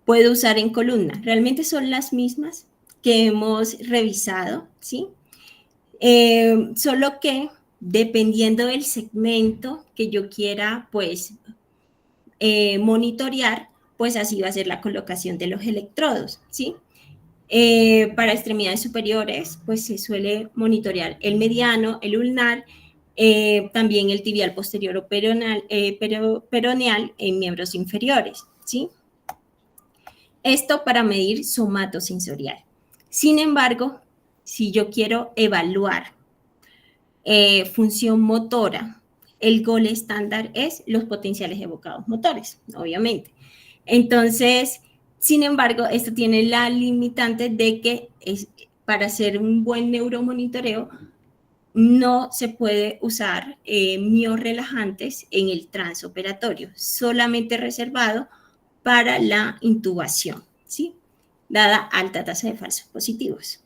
Speaker 2: puedo usar en columna? Realmente son las mismas que hemos revisado, ¿sí? Solo que dependiendo del segmento que yo quiera, pues, monitorear, pues así va a ser la colocación de los electrodos, ¿sí? Para extremidades superiores, pues se suele monitorear el mediano, el ulnar, también el tibial posterior o peroneal en miembros inferiores, ¿sí? Esto para medir somatosensorial. Sin embargo, si yo quiero evaluar función motora, el gol estándar es los potenciales evocados motores, obviamente. Entonces, sin embargo, esto tiene la limitante de que para hacer un buen neuromonitoreo no se puede usar miorrelajantes en el transoperatorio, solamente reservado para la intubación, ¿sí? Dada alta tasa de falsos positivos.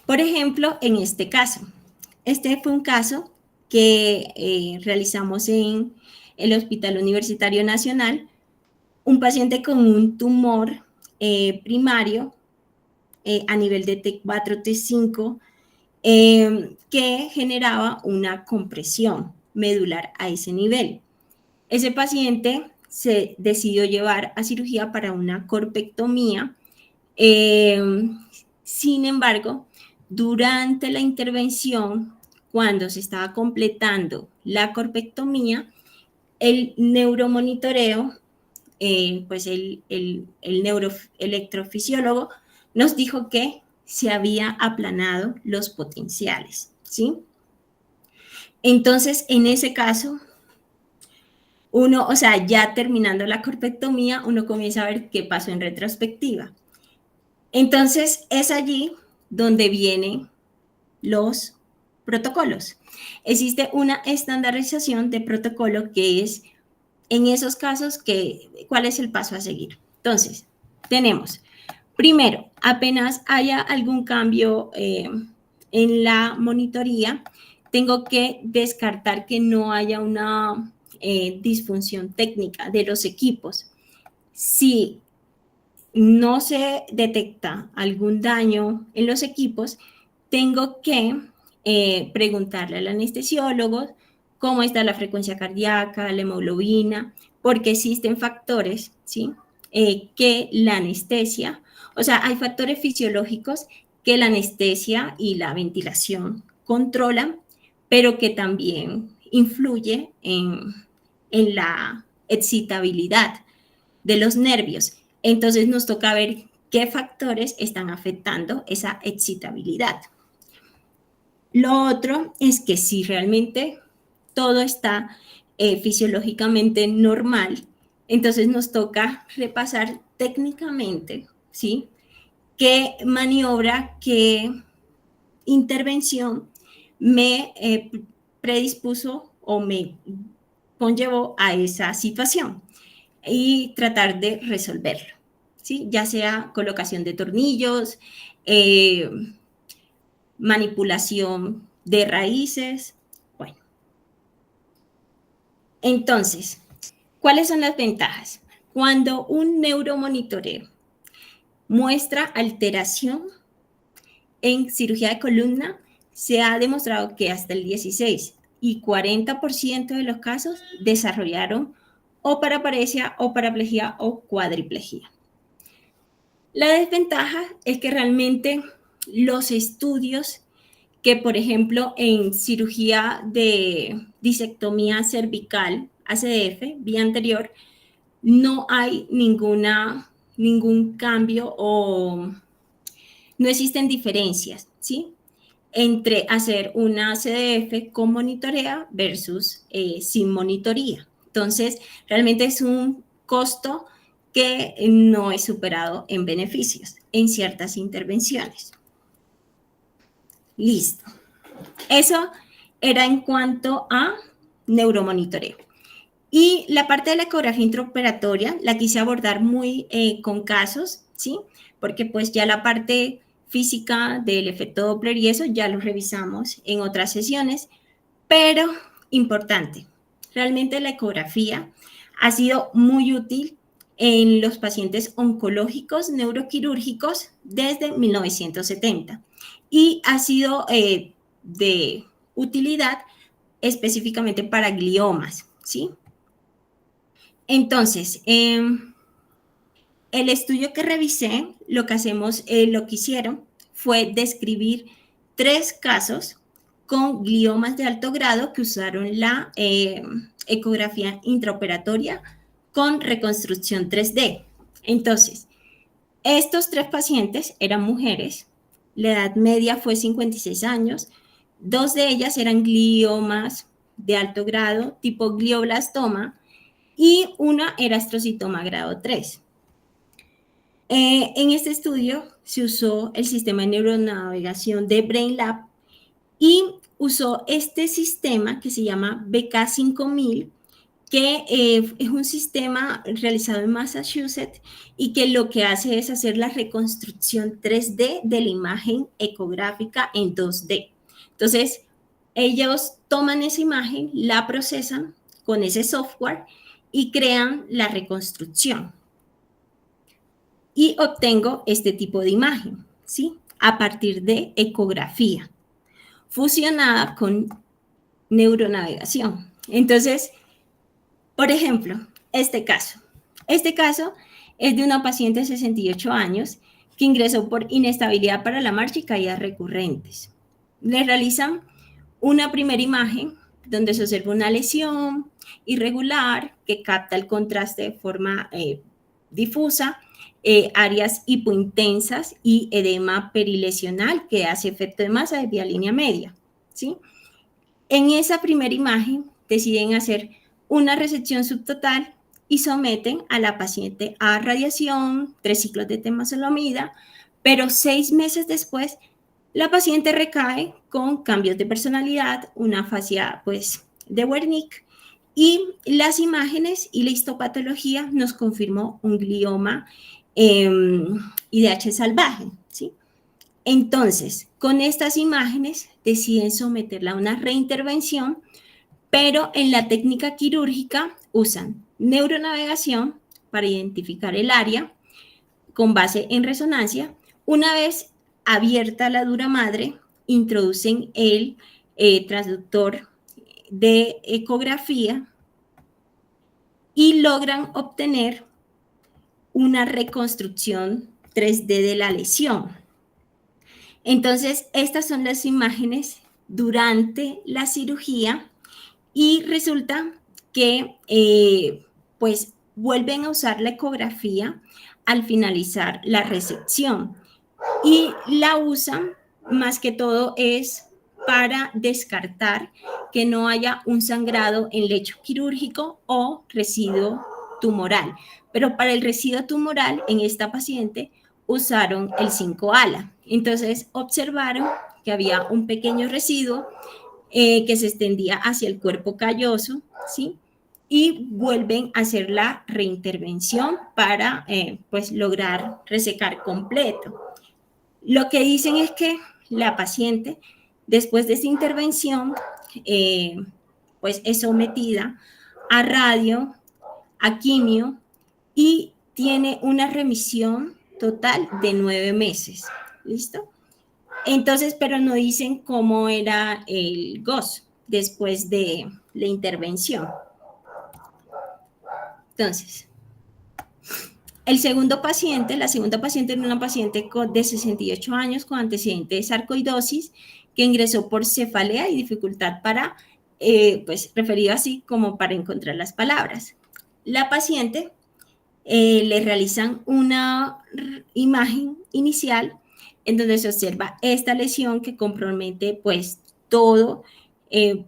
Speaker 2: Por ejemplo, en este caso, este fue un caso que realizamos en el Hospital Universitario Nacional, un paciente con un tumor primario a nivel de T4, T5, que generaba una compresión medular a ese nivel. Ese paciente se decidió llevar a cirugía para una corpectomía. Sin embargo, durante la intervención, cuando se estaba completando la corpectomía, el neuromonitoreo, pues el neuroelectrofisiólogo nos dijo que se había aplanado los potenciales, ¿sí? Entonces, en ese caso, uno, o sea, ya terminando la corpectomía, uno comienza a ver qué pasó en retrospectiva. Entonces, es allí donde vienen los protocolos. Existe una estandarización de protocolo que es, en esos casos, ¿cuál es el paso a seguir? Entonces, tenemos, primero, apenas haya algún cambio en la monitoría, tengo que descartar que no haya una disfunción técnica de los equipos. Si no se detecta algún daño en los equipos, tengo que preguntarle al anestesiólogo cómo está la frecuencia cardíaca, la hemoglobina, porque existen factores, ¿sí? Que la anestesia, o sea, hay factores fisiológicos que la anestesia y la ventilación controlan, pero que también influye en la excitabilidad de los nervios. Entonces nos toca ver qué factores están afectando esa excitabilidad. Lo otro es que si realmente todo está fisiológicamente normal, entonces nos toca repasar técnicamente, ¿sí? ¿Qué maniobra, qué intervención me predispuso o me conllevó a esa situación? Y tratar de resolverlo, ¿sí? Ya sea colocación de tornillos, manipulación de raíces, bueno. Entonces, ¿cuáles son las ventajas? Cuando un neuromonitoreo muestra alteración en cirugía de columna, se ha demostrado que hasta el 16 y 40% de los casos desarrollaron o paraparesia o paraplegia o cuadriplegia. La desventaja es que realmente los estudios que, por ejemplo, en cirugía de disectomía cervical, ACDF, vía anterior, no hay ningún cambio o no existen diferencias, ¿sí? Entre hacer una CDF con monitorea versus sin monitoría. Entonces, realmente es un costo que no es superado en beneficios en ciertas intervenciones. Listo. Eso era en cuanto a neuromonitoreo. Y la parte de la ecografía intraoperatoria la quise abordar muy con casos, ¿sí? Porque pues ya la parte física del efecto Doppler y eso ya lo revisamos en otras sesiones, pero importante. Realmente la ecografía ha sido muy útil en los pacientes oncológicos neuroquirúrgicos desde 1970 y ha sido de utilidad específicamente para gliomas, ¿sí? Entonces, el estudio que revisé, lo que hicieron fue describir 3 casos con gliomas de alto grado que usaron la ecografía intraoperatoria con reconstrucción 3D. Entonces, estos 3 pacientes eran mujeres, la edad media fue 56 años, 2 de ellas eran gliomas de alto grado tipo glioblastoma y una era astrocitoma grado 3. En este estudio se usó el sistema de neuronavegación de BrainLab y usó este sistema que se llama BK5000, que es un sistema realizado en Massachusetts y que lo que hace es hacer la reconstrucción 3D de la imagen ecográfica en 2D. Entonces, ellos toman esa imagen, la procesan con ese software y crean la reconstrucción. Y obtengo este tipo de imagen, ¿sí? A partir de ecografía, fusionada con neuronavegación. Entonces, por ejemplo, este caso. Este caso es de una paciente de 68 años que ingresó por inestabilidad para la marcha y caídas recurrentes. Le realizan una primera imagen donde se observa una lesión irregular que capta el contraste de forma difusa, áreas hipointensas y edema perilesional que hace efecto de masa de vía línea media, ¿sí? En esa primera imagen deciden hacer una resección subtotal y someten a la paciente a radiación, 3 ciclos de temozolomida, pero 6 meses después la paciente recae con cambios de personalidad, una afasia pues de Wernicke, y las imágenes y la histopatología nos confirmó un glioma IDH salvaje, ¿sí? Entonces, con estas imágenes deciden someterla a una reintervención, pero en la técnica quirúrgica usan neuronavegación para identificar el área con base en resonancia. Una vez abierta la dura madre, introducen el transductor de ecografía y logran obtener una reconstrucción 3D de la lesión. Entonces, estas son las imágenes durante la cirugía y resulta que pues vuelven a usar la ecografía al finalizar la resección y la usan más que todo es para descartar que no haya un sangrado en lecho quirúrgico o residuo tumoral. Pero para el residuo tumoral en esta paciente usaron el 5-ALA. Entonces observaron que había un pequeño residuo que se extendía hacia el cuerpo calloso, ¿sí? Y vuelven a hacer la reintervención para pues lograr resecar completo. Lo que dicen es que la paciente, después de esta intervención, pues es sometida a radio, a quimio y tiene una remisión total de 9 meses. ¿Listo? Entonces, pero no dicen cómo era el GOS después de la intervención. Entonces, el segundo paciente, la segunda paciente era una paciente de 68 años con antecedente de sarcoidosis que ingresó por cefalea y dificultad para, pues referido así como para encontrar las palabras. La paciente le realizan una imagen inicial en donde se observa esta lesión que compromete pues todo el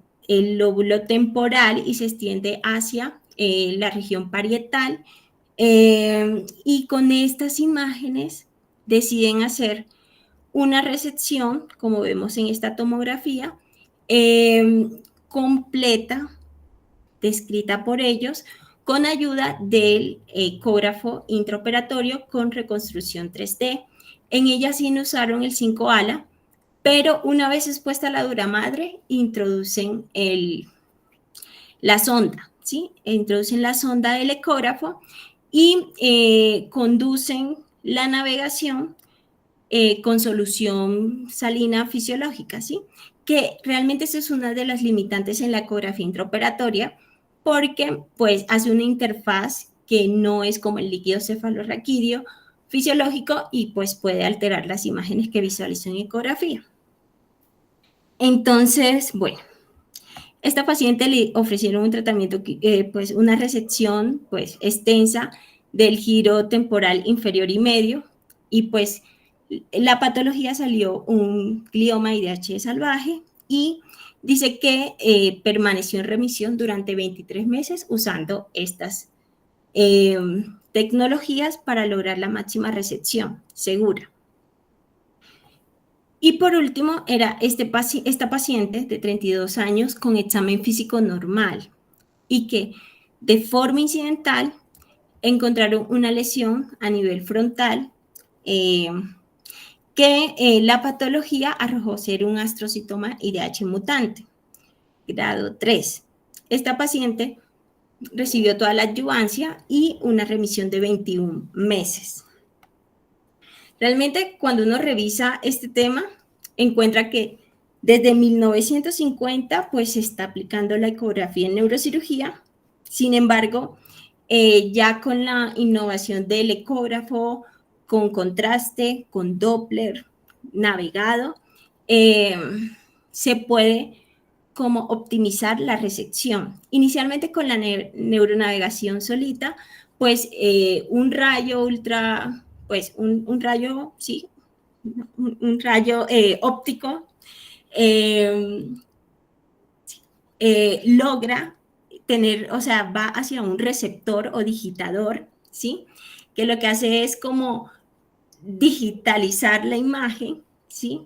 Speaker 2: lóbulo temporal y se extiende hacia la región parietal. Y con estas imágenes deciden hacer una resección, como vemos en esta tomografía, completa, descrita por ellos, con ayuda del ecógrafo intraoperatorio con reconstrucción 3D. En ella sí no usaron el 5-ALA, pero una vez expuesta la dura madre, introducen el la sonda, ¿sí? Introducen la sonda del ecógrafo y conducen la navegación con solución salina fisiológica, ¿sí? Que realmente esa es una de las limitantes en la ecografía intraoperatoria, porque pues hace una interfaz que no es como el líquido cefalorraquídeo fisiológico y pues puede alterar las imágenes que visualizo en ecografía. Entonces, bueno, esta paciente le ofrecieron un tratamiento, pues una resección pues extensa del giro temporal inferior y medio, y pues la patología salió un glioma IDH salvaje y dice que permaneció en remisión durante 23 meses usando estas tecnologías para lograr la máxima resección segura. Y por último, era esta paciente de 32 años con examen físico normal y que de forma incidental encontraron una lesión a nivel frontal que la patología arrojó ser un astrocitoma IDH mutante, grado 3. Esta paciente recibió toda la adyuvancia y una remisión de 21 meses. Realmente, cuando uno revisa este tema, encuentra que desde 1950 pues se está aplicando la ecografía en neurocirugía. Sin embargo, ya con la innovación del ecógrafo, con contraste, con Doppler, navegado, se puede como optimizar la resección. Inicialmente con la neuronavegación solita, pues un rayo ultra, pues un rayo, sí, un rayo óptico logra tener, o sea, va hacia un receptor o digitador, ¿sí? Que lo que hace es como digitalizar la imagen, ¿sí?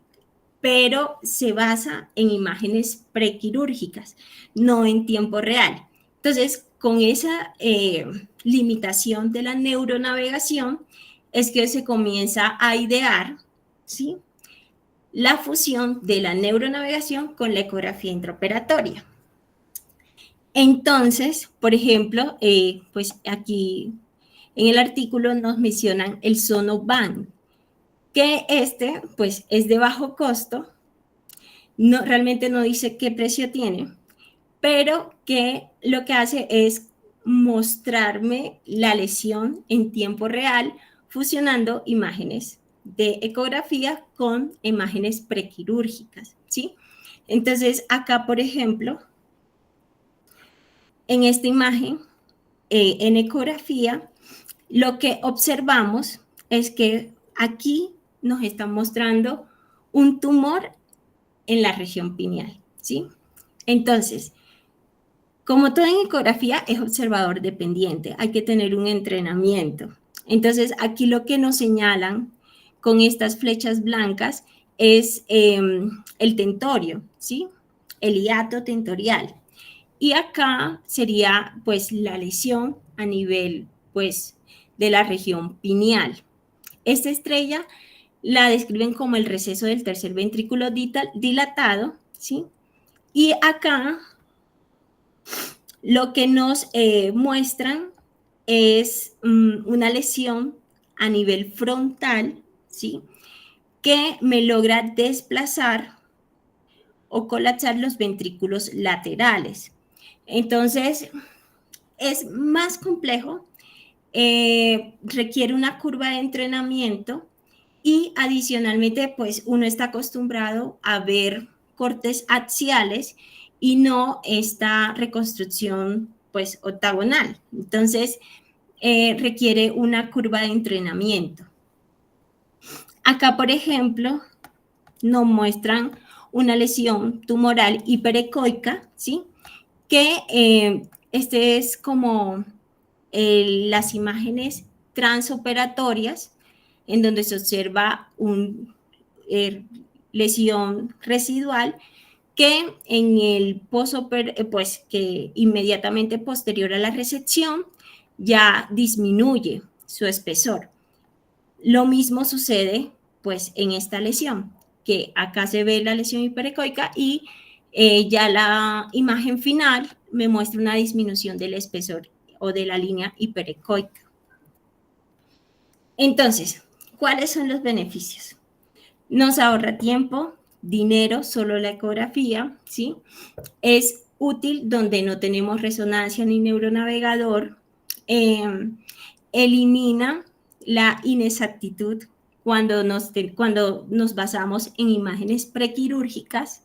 Speaker 2: Pero se basa en imágenes prequirúrgicas, no en tiempo real. Entonces, con esa limitación de la neuronavegación, es que se comienza a idear, ¿sí?, la fusión de la neuronavegación con la ecografía intraoperatoria. Entonces, por ejemplo, pues aquí en el artículo nos mencionan el Sonovan, que pues es de bajo costo, no, realmente no dice qué precio tiene, pero que lo que hace es mostrarme la lesión en tiempo real, fusionando imágenes de ecografía con imágenes prequirúrgicas, ¿sí? Entonces, acá, por ejemplo, en esta imagen, en ecografía, lo que observamos es que aquí nos están mostrando un tumor en la región pineal, ¿sí? Entonces, como todo en ecografía es observador dependiente, hay que tener un entrenamiento. Entonces, aquí lo que nos señalan con estas flechas blancas es el tentorio, ¿sí? El hiato tentorial. Y acá sería, pues, la lesión a nivel, pues, de la región pineal. Esta estrella la describen como el receso del tercer ventrículo dilatado, ¿sí? Y acá lo que nos muestran es una lesión a nivel frontal, ¿sí?, que me logra desplazar o colapsar los ventrículos laterales. Entonces, es más complejo, requiere una curva de entrenamiento y adicionalmente, pues uno está acostumbrado a ver cortes axiales y no esta reconstrucción, pues, octagonal. Entonces, requiere una curva de entrenamiento. Acá, por ejemplo, nos muestran una lesión tumoral hiperecoica, ¿sí?, que este es como las imágenes transoperatorias en donde se observa una lesión residual que en el pues que inmediatamente posterior a la resección ya disminuye su espesor. Lo mismo sucede pues en esta lesión, que acá se ve la lesión hiperecoica y Ya la imagen final me muestra una disminución del espesor o de la línea hiperecoica. Entonces, ¿cuáles son los beneficios? Nos ahorra tiempo, dinero, solo la ecografía, ¿sí? Es útil donde no tenemos resonancia ni neuronavegador, elimina la inexactitud cuando nos basamos en imágenes prequirúrgicas,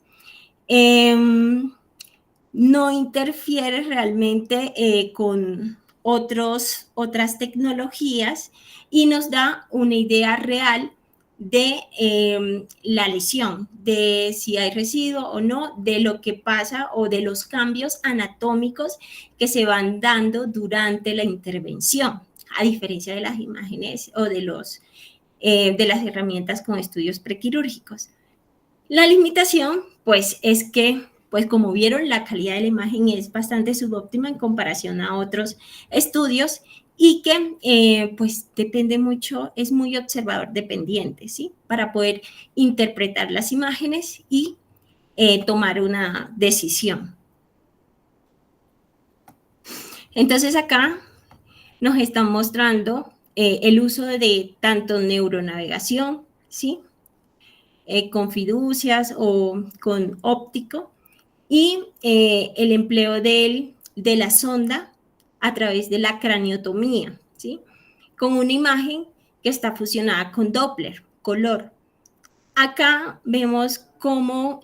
Speaker 2: no interfiere realmente con otras tecnologías y nos da una idea real de la lesión, de si hay residuo o no, de lo que pasa o de los cambios anatómicos que se van dando durante la intervención, a diferencia de las imágenes o de las herramientas con estudios prequirúrgicos. La limitación, pues, es que, pues, como vieron, la calidad de la imagen es bastante subóptima en comparación a otros estudios y que, pues, depende mucho, es muy observador dependiente, ¿sí? Para poder interpretar las imágenes y tomar una decisión. Entonces, acá nos están mostrando el uso de tanto neuronavegación, ¿sí? Con fiducias o con óptico, y el empleo de la sonda a través de la craniotomía, ¿sí? Con una imagen que está fusionada con Doppler, color. Acá vemos cómo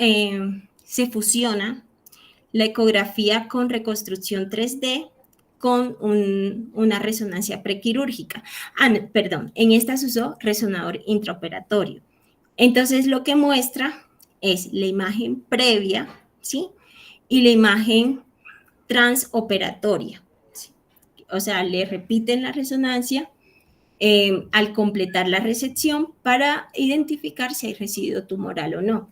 Speaker 2: se fusiona la ecografía con reconstrucción 3D con una resonancia prequirúrgica. Perdón, en esta se usó resonador intraoperatorio. Entonces, lo que muestra es la imagen previa, ¿sí? Y la imagen transoperatoria, ¿sí? O sea, le repiten la resonancia al completar la resección para identificar si hay residuo tumoral o no.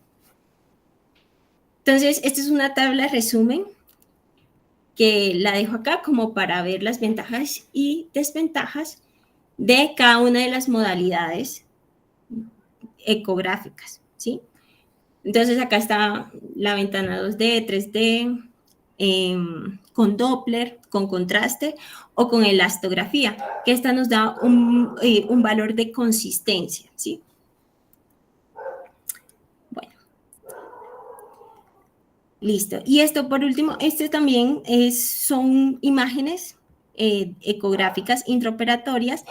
Speaker 2: Entonces, esta es una tabla de resumen que la dejo acá como para ver las ventajas y desventajas de cada una de las modalidades ecográficas, ¿sí? Entonces acá está la ventana 2D, 3D, con Doppler, con contraste o con elastografía, que esta nos da un valor de consistencia, ¿sí? Bueno, listo. Y esto por último, este también son imágenes ecográficas intraoperatorias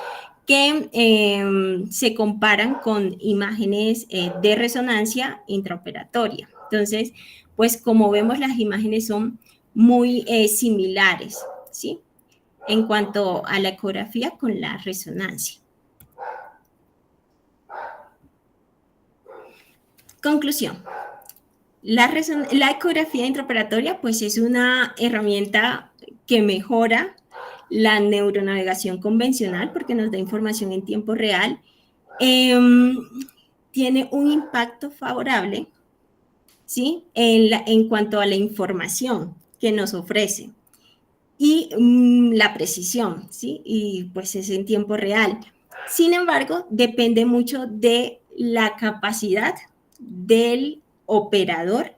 Speaker 2: que se comparan con imágenes de resonancia intraoperatoria. Entonces, pues como vemos, las imágenes son muy similares, ¿sí? En cuanto a la ecografía con la resonancia. Conclusión. La ecografía intraoperatoria, pues es una herramienta que mejora la neuronavegación convencional porque nos da información en tiempo real. Tiene un impacto favorable, ¿sí? En cuanto a la información que nos ofrece y la precisión, ¿sí? Y pues es en tiempo real. Sin embargo, depende mucho de la capacidad del operador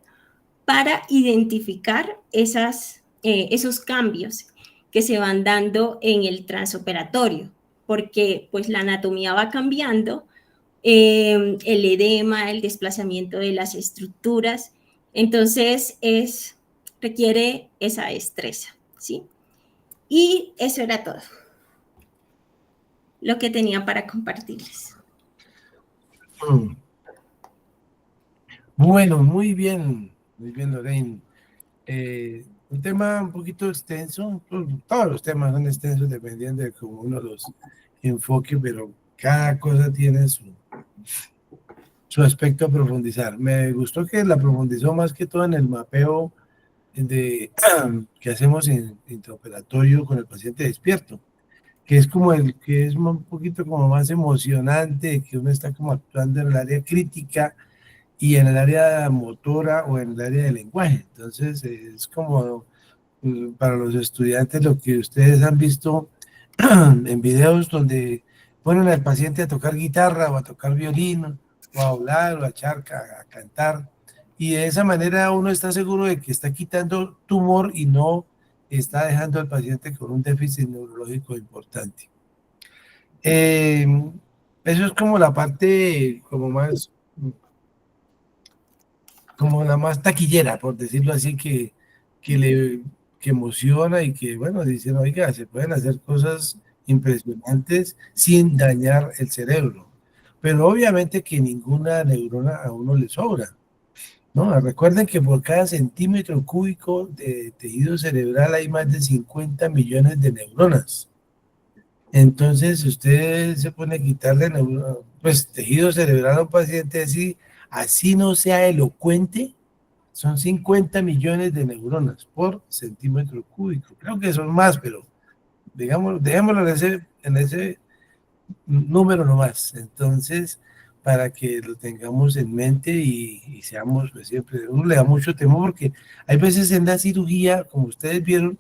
Speaker 2: para identificar esos cambios que se van dando en el transoperatorio, porque pues la anatomía va cambiando, el edema, el desplazamiento de las estructuras, entonces requiere esa destreza, ¿sí? Y eso era todo lo que tenía para compartirles.
Speaker 1: Bueno, muy bien, Lorraine. Un tema un poquito extenso, pues, todos los temas son extensos dependiendo de cómo uno los enfoque, pero cada cosa tiene su aspecto a profundizar. Me gustó que la profundizó más que todo en el mapeo que hacemos en intraoperatorio con el paciente despierto, que es como el que es un poquito como más emocionante, que uno está como actuando en el área crítica y en el área motora o en el área de lenguaje. Entonces es como para los estudiantes lo que ustedes han visto en videos donde ponen al paciente a tocar guitarra o a tocar violín o a hablar o a cantar. y de esa manera uno está seguro de que está quitando tumor y no está dejando al paciente con un déficit neurológico importante. Eh, Eso es como la parte como más, como la más taquillera, por decirlo así, que le que emociona y que, bueno, dicen, oiga, se pueden hacer cosas impresionantes sin dañar el cerebro. Pero obviamente que ninguna neurona a uno le sobra, ¿no? Recuerden que por cada centímetro cúbico de tejido cerebral hay más de 50 millones de neuronas. Entonces, si usted se pone a quitarle pues, tejido cerebral a un paciente así, así no sea elocuente, son 50 millones de neuronas por centímetro cúbico. Creo que son más, pero digamos, dejémoslo en ese número nomás. Entonces, para que lo tengamos en mente y seamos pues, siempre, uno le da mucho temor porque hay veces en la cirugía, como ustedes vieron,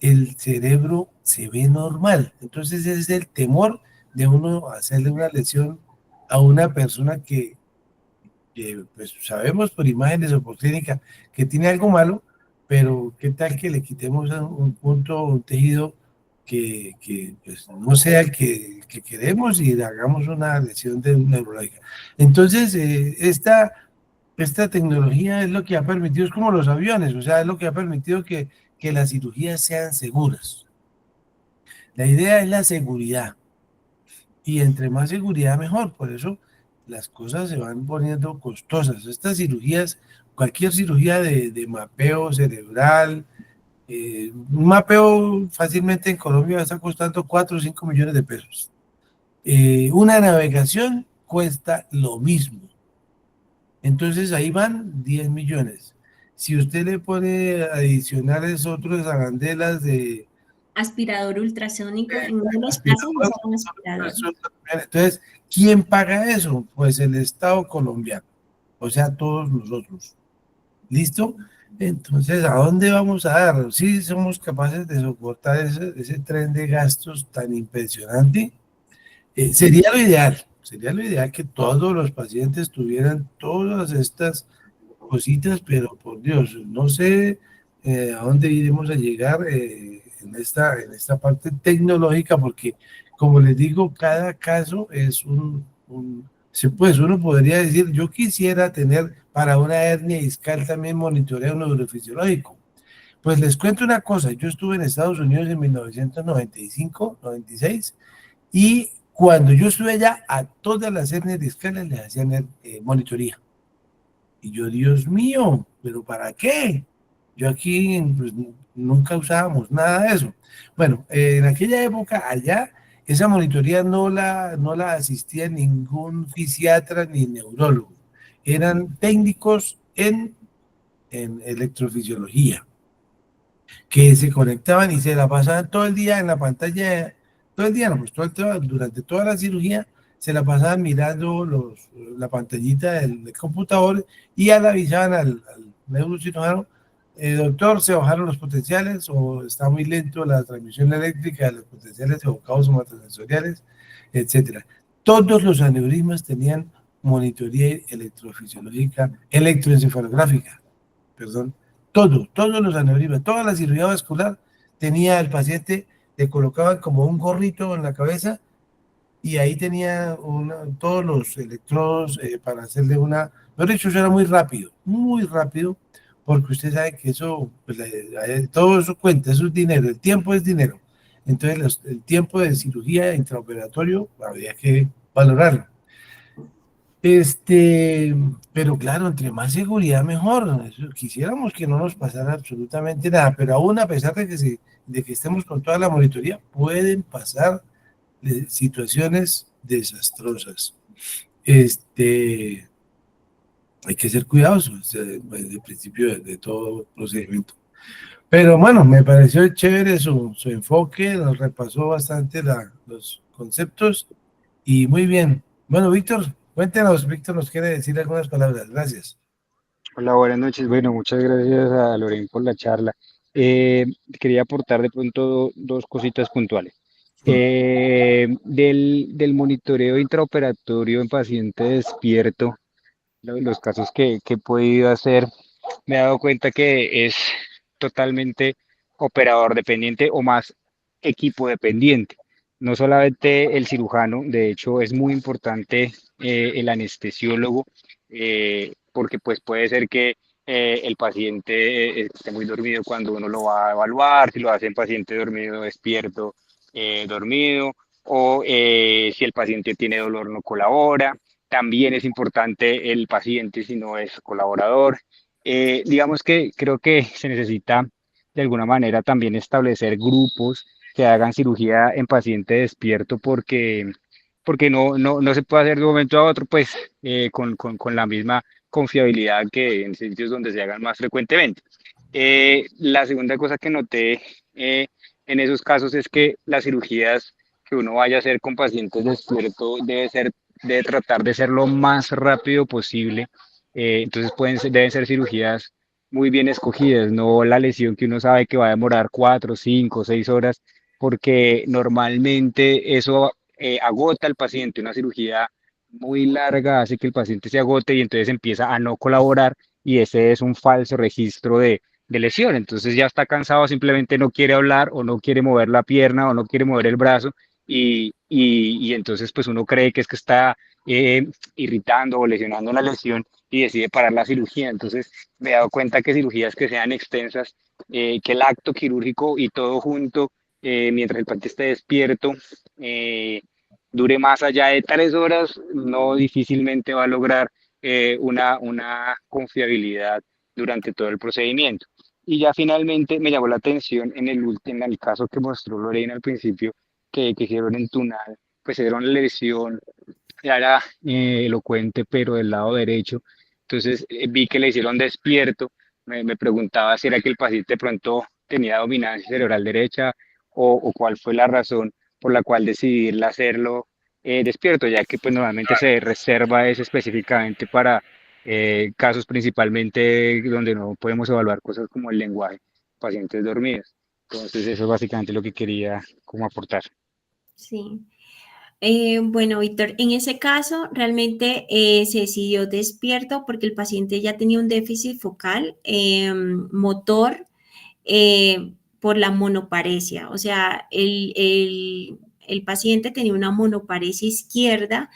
Speaker 1: el cerebro se ve normal. Entonces, ese es el temor de uno hacerle una lesión a una persona que pues sabemos por imágenes o por clínica que tiene algo malo, pero qué tal que le quitemos un punto, un tejido que pues, no sea el que queremos y le hagamos una lesión neurológica. Entonces, esta tecnología es lo que ha permitido, es como los aviones, o sea, es lo que ha permitido que las cirugías sean seguras. La idea es la seguridad y entre más seguridad mejor, por eso las cosas se van poniendo costosas. Estas cirugías, cualquier cirugía de mapeo cerebral, un mapeo fácilmente en Colombia está costando 4 o 5 millones de pesos. Una navegación cuesta lo mismo. Entonces ahí van 10 millones. Si usted le pone adicionales otros arandelas de
Speaker 2: Aspirador ultrasónico, en uno de los casos es
Speaker 1: aspirador,
Speaker 2: un aspirador.
Speaker 1: entonces, ¿quién paga eso? Pues el Estado colombiano, o sea, todos nosotros. ¿Listo? Entonces, ¿a dónde vamos a dar? Sí, somos capaces de soportar ese tren de gastos tan impresionante. Sería lo ideal que todos los pacientes tuvieran todas estas cositas, pero por Dios, no sé a dónde iremos a llegar en esta parte tecnológica, porque como les digo, cada caso es pues uno podría decir, yo quisiera tener para una hernia discal también monitoreo neurofisiológico. Pues les cuento una cosa, yo estuve en Estados Unidos en 1995, 96, y cuando yo estuve allá, a todas las hernias discales les hacían monitoría. Y yo, Dios mío, ¿pero para qué? Yo aquí pues, nunca usábamos nada de eso. Bueno, en aquella época allá, esa monitoría no la asistía ningún fisiatra ni neurólogo. Eran técnicos en electrofisiología que se conectaban y se la pasaban todo el día en la pantalla, todo el día, no, pues durante toda la cirugía se la pasaban mirando la pantallita del computador y ya le avisaban al neurocirujano, doctor, se bajaron los potenciales o está muy lento la transmisión eléctrica de los potenciales evocados somatosensoriales, etcétera. Todos los aneurismas tenían monitoría electrofisiológica, electroencefalográfica, perdón, todos los aneurismas, toda la cirugía vascular tenía el paciente, le colocaban como un gorrito en la cabeza y ahí tenía todos los electrodos para hacerle mejor dicho, eso era muy rápido, porque usted sabe que eso, pues, todo eso cuenta, eso es dinero, el tiempo es dinero. Entonces, el tiempo de cirugía intraoperatorio habría que valorarlo. Este, pero claro, entre más seguridad mejor. Quisiéramos que no nos pasara absolutamente nada, pero aún a pesar de que estemos con toda la monitoría, pueden pasar situaciones desastrosas. Hay que ser cuidadosos desde el principio de todo procedimiento. Pero bueno, me pareció chévere su enfoque, nos repasó bastante los conceptos y muy bien. Bueno, Víctor, cuéntenos, Víctor nos quiere decir algunas palabras. Gracias.
Speaker 3: Hola, buenas noches. Bueno, muchas gracias a Loren por la charla. Eh, Quería aportar de pronto dos cositas puntuales. Del monitoreo intraoperatorio en paciente despierto, los casos que he podido hacer, me he dado cuenta que es totalmente operador dependiente o más equipo dependiente. No solamente el cirujano, de hecho es muy importante el anestesiólogo, porque pues puede ser que el paciente esté muy dormido cuando uno lo va a evaluar, si lo hace en paciente dormido, despierto, dormido, o si el paciente tiene dolor no colabora. También es importante el paciente si no es colaborador. Digamos que creo que se necesita de alguna manera también establecer grupos que hagan cirugía en paciente despierto porque no se puede hacer de un momento a otro pues con la misma confiabilidad que en sitios donde se hagan más frecuentemente. La segunda cosa que noté en esos casos es que las cirugías que uno vaya a hacer con pacientes despiertos debe tratar de ser lo más rápido posible. Entonces deben ser cirugías muy bien escogidas, no la lesión que uno sabe que va a demorar 4, 5, 6 horas, porque normalmente eso agota al paciente. Una cirugía muy larga hace que el paciente se agote y entonces empieza a no colaborar y ese es un falso registro de lesión. Entonces ya está cansado, simplemente no quiere hablar o no quiere mover la pierna o no quiere mover el brazo y entonces pues uno cree que es que está irritando o lesionando una lesión y decide parar la cirugía. Entonces me he dado cuenta que cirugías que sean extensas, que el acto quirúrgico y todo junto, mientras el paciente esté despierto, dure más allá de 3 horas, no difícilmente va a lograr una confiabilidad durante todo el procedimiento. Y ya finalmente me llamó la atención en el caso que mostró Lorena al principio, que hicieron en Tunal, pues era una lesión, era elocuente, pero del lado derecho. Entonces vi que le hicieron despierto, me preguntaba si era que el paciente de pronto tenía dominancia cerebral derecha o cuál fue la razón por la cual decidirla hacerlo despierto, ya que pues normalmente se reserva es específicamente para casos principalmente donde no podemos evaluar cosas como el lenguaje, pacientes dormidos. Entonces eso es básicamente lo que quería como aportar.
Speaker 2: Sí. Bueno, Víctor, en ese caso realmente se decidió despierto porque el paciente ya tenía un déficit focal motor por la monoparesia. O sea, el paciente tenía una monoparesia izquierda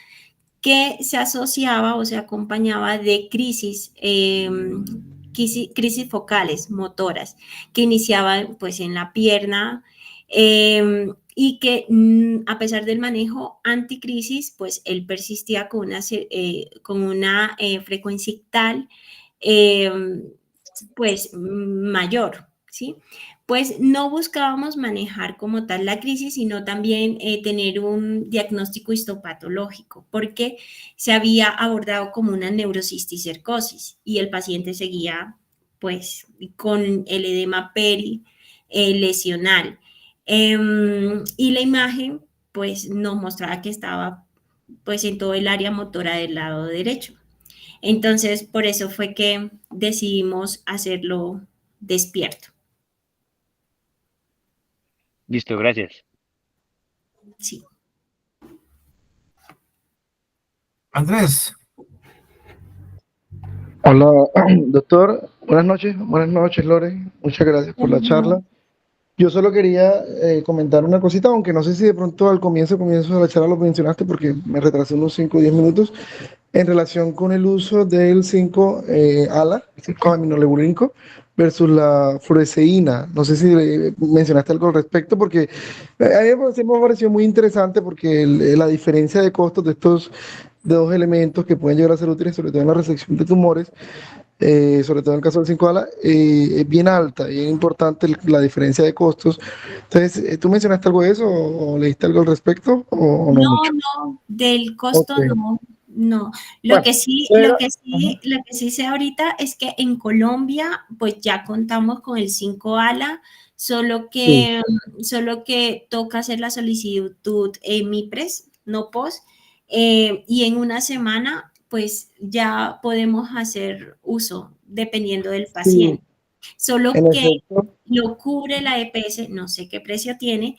Speaker 2: que se asociaba o se acompañaba de crisis focales motoras que iniciaban pues en la pierna y que a pesar del manejo anticrisis, pues él persistía con una frecuencia ictal eh, pues mayor, ¿sí? Pues no buscábamos manejar como tal la crisis, sino también tener un diagnóstico histopatológico, porque se había abordado como una neurocisticercosis y el paciente seguía pues con el edema lesional. Y la imagen pues nos mostraba que estaba pues en todo el área motora del lado derecho. Entonces, por eso fue que decidimos hacerlo despierto.
Speaker 3: Listo, gracias.
Speaker 2: Sí.
Speaker 1: Andrés,
Speaker 4: Hola, doctor. Buenas noches, Lore. Muchas gracias por la charla. Yo solo quería comentar una cosita, aunque no sé si de pronto al comienzo de la charla lo mencionaste porque me retrasé unos 5 o 10 minutos, en relación con el uso del 5-ALA, 5-aminoleburínico, versus la fluoresceína. No sé si mencionaste algo al respecto, porque a mí me pareció muy interesante porque la diferencia de costos de estos dos elementos que pueden llegar a ser útiles, sobre todo en la resección de tumores, sobre todo en el caso del 5-ALA, es bien alta y es importante la diferencia de costos. Entonces, ¿tú mencionaste algo de eso o leíste algo al respecto o no mucho?
Speaker 2: No, del
Speaker 4: Ok.
Speaker 2: costo no. Lo
Speaker 4: Bueno,
Speaker 2: que sí,
Speaker 4: pero, ajá,
Speaker 2: lo que sí sé ahorita es que en Colombia, pues ya contamos con el 5-ALA,
Speaker 4: sí,
Speaker 2: solo que toca hacer la solicitud en MIPRES, no POS, y en una semana, pues ya podemos hacer uso, dependiendo del
Speaker 4: sí,
Speaker 2: paciente. Solo
Speaker 4: en
Speaker 2: que
Speaker 4: efecto.
Speaker 2: lo cubre la EPS, no sé qué precio tiene,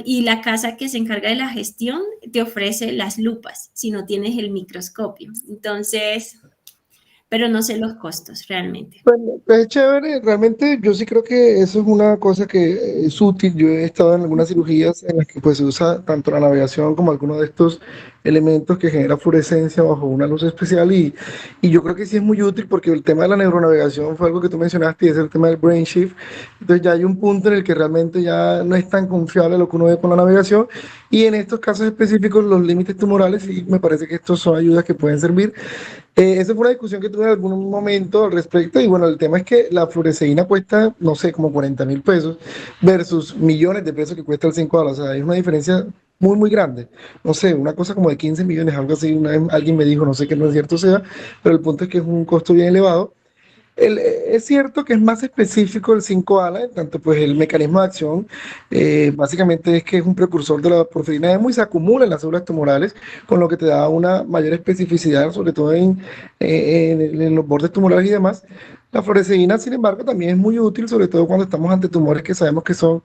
Speaker 2: y la casa que se encarga de la gestión te ofrece las lupas si no tienes el microscopio. Entonces, pero no sé los costos realmente.
Speaker 4: Bueno, es chévere, realmente yo sí creo que eso es una cosa que es útil. Yo he estado en algunas cirugías en las que pues se usa tanto la navegación como algunos de estos elementos que genera fluorescencia bajo una luz especial y yo creo que sí es muy útil porque el tema de la neuronavegación fue algo que tú mencionaste y es el tema del brain shift. Entonces ya hay un punto en el que realmente ya no es tan confiable lo que uno ve con la navegación y en estos casos específicos los límites tumorales y me parece que estos son ayudas que pueden servir. Esa fue una discusión que tuve en algún momento al respecto y bueno, el tema es que la fluoresceína cuesta, no sé, como 40.000 pesos versus millones de pesos que cuesta el 5 dólares, o sea, hay una diferencia muy, muy grande. No sé, una cosa como de 15 millones, algo así, una vez alguien me dijo, no sé qué no es cierto sea, pero el punto es que es un costo bien elevado. Es cierto que es más específico el 5-ALA, en tanto pues el mecanismo de acción básicamente es que es un precursor de la porfirina demo y se acumula en las células tumorales, con lo que te da una mayor especificidad, sobre todo en los bordes tumorales y demás. La fluoresceína, sin embargo, también es muy útil, sobre todo cuando estamos ante tumores que sabemos que son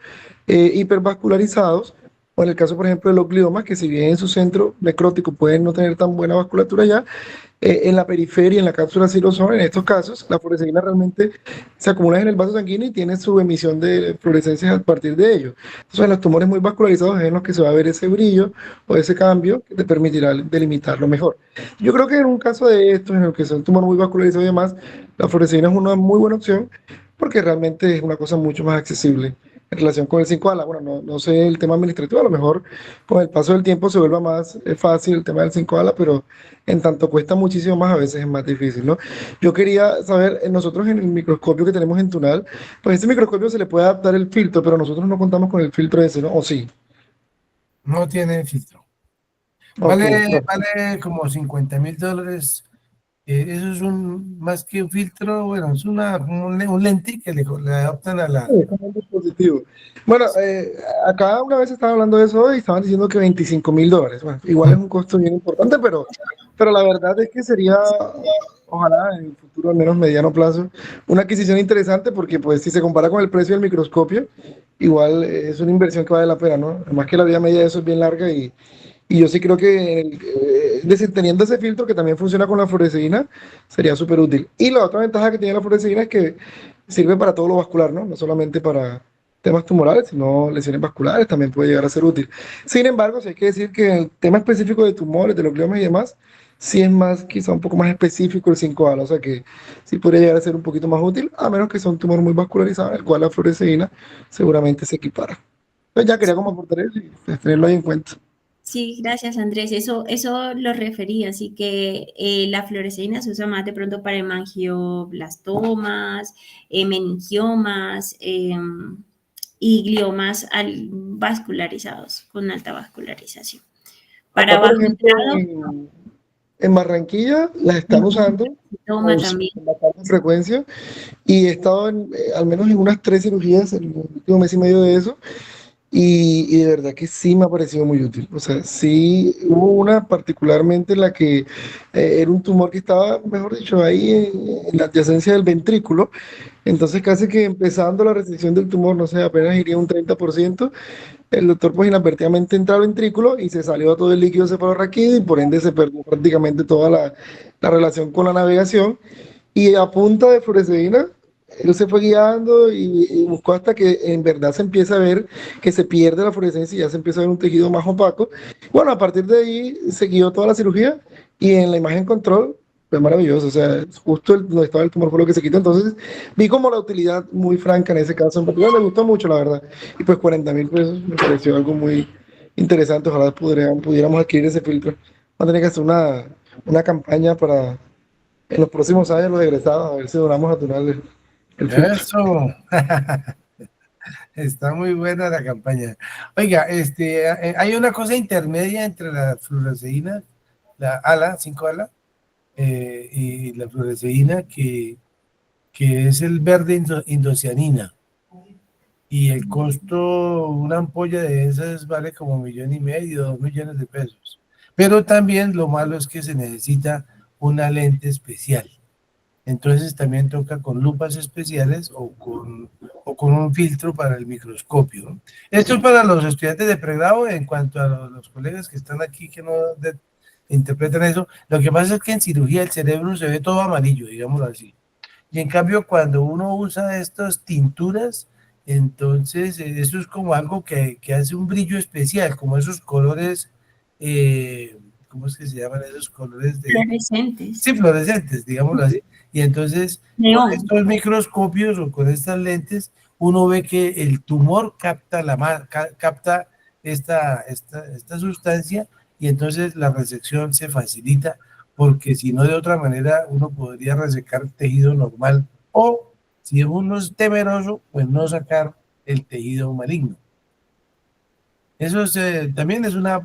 Speaker 4: hipervascularizados, o en el caso, por ejemplo, de los gliomas, que si bien en su centro necrótico pueden no tener tan buena vasculatura ya, en la periferia, en la cápsula sí lo son. En estos casos, la fluoresceína realmente se acumula en el vaso sanguíneo y tiene su emisión de fluorescencia a partir de ello. Entonces, en los tumores muy vascularizados es en los que se va a ver ese brillo o ese cambio que te permitirá delimitarlo mejor. Yo creo que en un caso de estos, en el que son tumores muy vascularizados y demás, la fluoresceína es una muy buena opción porque realmente es una cosa mucho más accesible en relación con el 5-ALA. Bueno, no sé el tema administrativo, a lo mejor con el paso del tiempo se vuelva más fácil el tema del 5-ALA, pero en tanto cuesta muchísimo más, a veces es más difícil, ¿no? Yo quería saber, nosotros en el microscopio que tenemos en Tunal, pues este microscopio se le puede adaptar el filtro, pero nosotros no contamos con el filtro ese, ¿no? ¿O sí?
Speaker 1: No tiene filtro.
Speaker 4: Ok,
Speaker 1: Vale como $50.000. Eso es más que un filtro, bueno, es un lente que le adaptan a la...
Speaker 4: es como un dispositivo. Bueno, acá una vez estaban hablando de eso y estaban diciendo que $25.000. Bueno, igual es un costo bien importante, pero la verdad es que sería, ojalá en el futuro, al menos mediano plazo, una adquisición interesante porque pues si se compara con el precio del microscopio, igual es una inversión que vale la pena, ¿no? Además que la vida media de eso es bien larga y yo sí creo que es decir, teniendo ese filtro que también funciona con la fluoresceína, sería súper útil. Y la otra ventaja que tiene la fluoresceína es que sirve para todo lo vascular, ¿no? No solamente para temas tumorales, sino lesiones vasculares, también puede llegar a ser útil. Sin embargo, sí hay que decir que el tema específico de tumores, de los gliomas y demás, sí es más, quizá un poco más específico el 5-ALA, o sea que sí podría llegar a ser un poquito más útil, a menos que sea un tumor muy vascularizado, el cual la fluoresceína seguramente se equipara. Entonces ya quería como aportar eso y pues, tenerlo ahí en cuenta.
Speaker 2: Sí, gracias Andrés. Eso lo refería, así que la fluoresceína se usa más de pronto para hemangioblastomas, meningiomas y gliomas vascularizados con alta vascularización. Para
Speaker 4: Acá, por
Speaker 2: bajo
Speaker 4: ejemplo,
Speaker 2: grado,
Speaker 4: en Barranquilla las están usando
Speaker 2: toma también.
Speaker 4: con bastante frecuencia y he estado al menos en unas 3 cirugías en el último mes y medio de eso y de verdad que sí me ha parecido muy útil. O sea, sí hubo una particularmente en la que era un tumor que estaba, mejor dicho, ahí en la adyacencia del ventrículo. Entonces casi que empezando la resección del tumor, no sé, apenas iría un 30%. El doctor pues inadvertidamente entró al ventrículo y se salió todo el líquido cefalorraquídeo y por ende se perdió prácticamente toda la relación con la navegación. Y a punta de fluoresceína, él se fue guiando y buscó hasta que en verdad se empieza a ver que se pierde la fluorescencia y ya se empieza a ver un tejido más opaco. Bueno, a partir de ahí se guió toda la cirugía y en la imagen control fue maravilloso. O sea, justo donde estaba el tumor fue lo que se quitó. Entonces vi como la utilidad muy franca en ese caso. En particular me gustó mucho, la verdad. Y pues 40.000 pesos me pareció algo muy interesante. Ojalá pudiéramos adquirir ese filtro. Vamos a tener que hacer una campaña para en los próximos años los egresados, a ver si donamos a Tunal el filtro.
Speaker 1: Eso. Está muy buena la campaña. Oiga, hay una cosa intermedia entre la fluoresceína, la ALA, 5-ALA, y la fluoresceína que es el verde indocianina. Y el costo, una ampolla de esas vale como 1,500,000, 2 millones de pesos. Pero también lo malo es que se necesita una lente especial. Entonces también toca con lupas especiales o con un filtro para el microscopio, ¿no? Esto es para los estudiantes de pregrado en cuanto a los colegas que están aquí, que no interpretan eso. Lo que pasa es que en cirugía el cerebro se ve todo amarillo, digámoslo así. Y en cambio, cuando uno usa estas tinturas, entonces eso es como algo que hace un brillo especial, como esos colores, ¿cómo es que se llaman esos colores de,
Speaker 2: Fluorescentes,
Speaker 1: sí, fluorescentes, digámoslo así? Y entonces, con
Speaker 2: neón.
Speaker 1: estos microscopios o con estas lentes, uno ve que el tumor capta, capta esta sustancia y entonces la resección se facilita porque si no de otra manera uno podría resecar tejido normal o si uno es temeroso, pues no sacar el tejido maligno. Eso es, también es una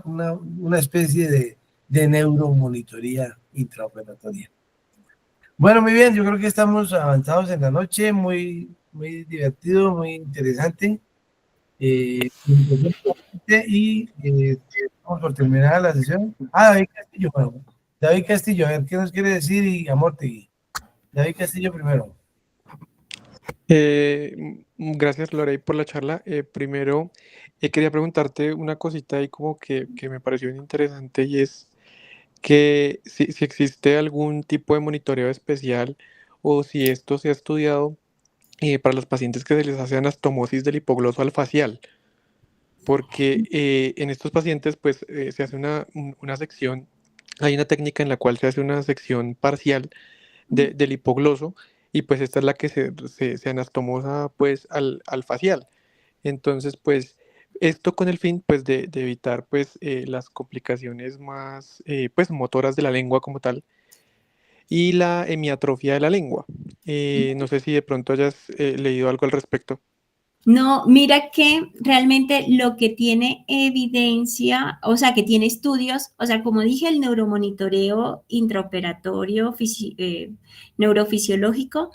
Speaker 1: especie de neuromonitoría intraoperatoria. Bueno, muy bien, yo creo que estamos avanzados en la noche, muy divertido, muy interesante. Y vamos por terminar la sesión. Ah, David Castillo, bueno, David Castillo, a ver qué nos quiere decir y Amortegui. David Castillo primero.
Speaker 5: Gracias, Lorey, por la charla. Primero, quería preguntarte una cosita ahí como que me pareció bien interesante y es que si existe algún tipo de monitoreo especial o si esto se ha estudiado para los pacientes que se les hace anastomosis del hipogloso al facial, porque en estos pacientes pues se hace una sección, hay una técnica en la cual se hace una sección parcial del hipogloso y pues esta es la que se anastomosa pues al facial. Entonces pues esto con el fin pues de evitar pues las complicaciones más pues motoras de la lengua como tal y la hemiatrofia de la lengua. No sé si de pronto hayas leído algo al respecto.
Speaker 2: No, mira que realmente lo que tiene evidencia, o sea, que tiene estudios, o sea, como dije, el neuromonitoreo intraoperatorio neurofisiológico,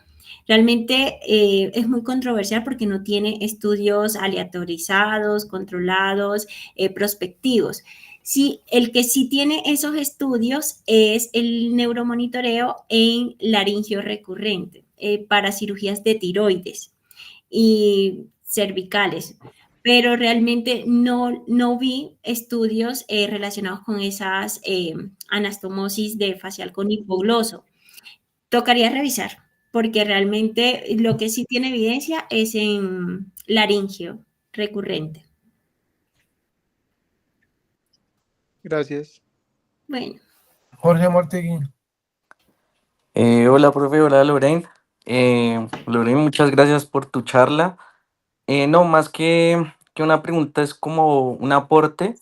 Speaker 2: realmente es muy controversial porque no tiene estudios aleatorizados, controlados, prospectivos. Sí, el que sí tiene esos estudios es el neuromonitoreo en laringio recurrente para cirugías de tiroides y cervicales, pero realmente no vi estudios relacionados con esas anastomosis de facial con hipogloso. Tocaría revisar, porque realmente lo que sí tiene evidencia es en laringio recurrente.
Speaker 5: Gracias.
Speaker 2: Bueno.
Speaker 1: Jorge Amortegui.
Speaker 6: Hola, profe, hola, Lorraine. Lorraine, muchas gracias por tu charla. No, más que una pregunta, es como un aporte.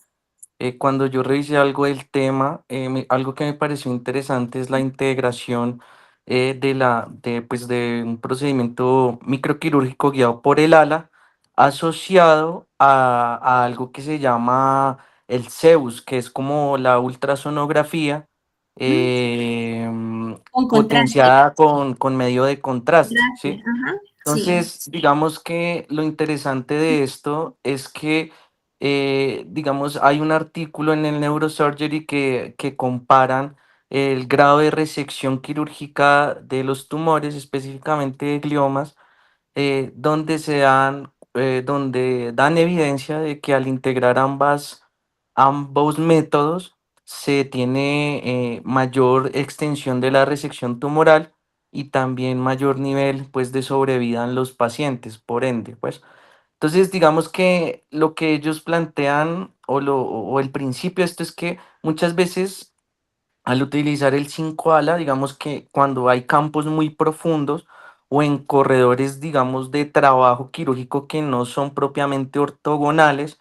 Speaker 6: Cuando yo revisé algo del tema, algo que me pareció interesante es la integración pues de un procedimiento microquirúrgico guiado por el ala asociado a algo que se llama el Zeus, que es como la ultrasonografía
Speaker 2: Con contraste,
Speaker 6: potenciada con medio de contraste,
Speaker 2: contraste,
Speaker 6: ¿sí?
Speaker 2: ajá, sí.
Speaker 6: Entonces, digamos que lo interesante de esto es que, digamos, hay un artículo en el Neurosurgery que comparan el grado de resección quirúrgica de los tumores, específicamente de gliomas, donde dan evidencia de que al integrar ambos métodos se tiene mayor extensión de la resección tumoral y también mayor nivel pues de sobrevida en los pacientes, por ende, pues. Entonces, digamos que lo que ellos plantean o el principio de esto es que muchas veces al utilizar el 5 ala, digamos que cuando hay campos muy profundos o en corredores, digamos, de trabajo quirúrgico que no son propiamente ortogonales,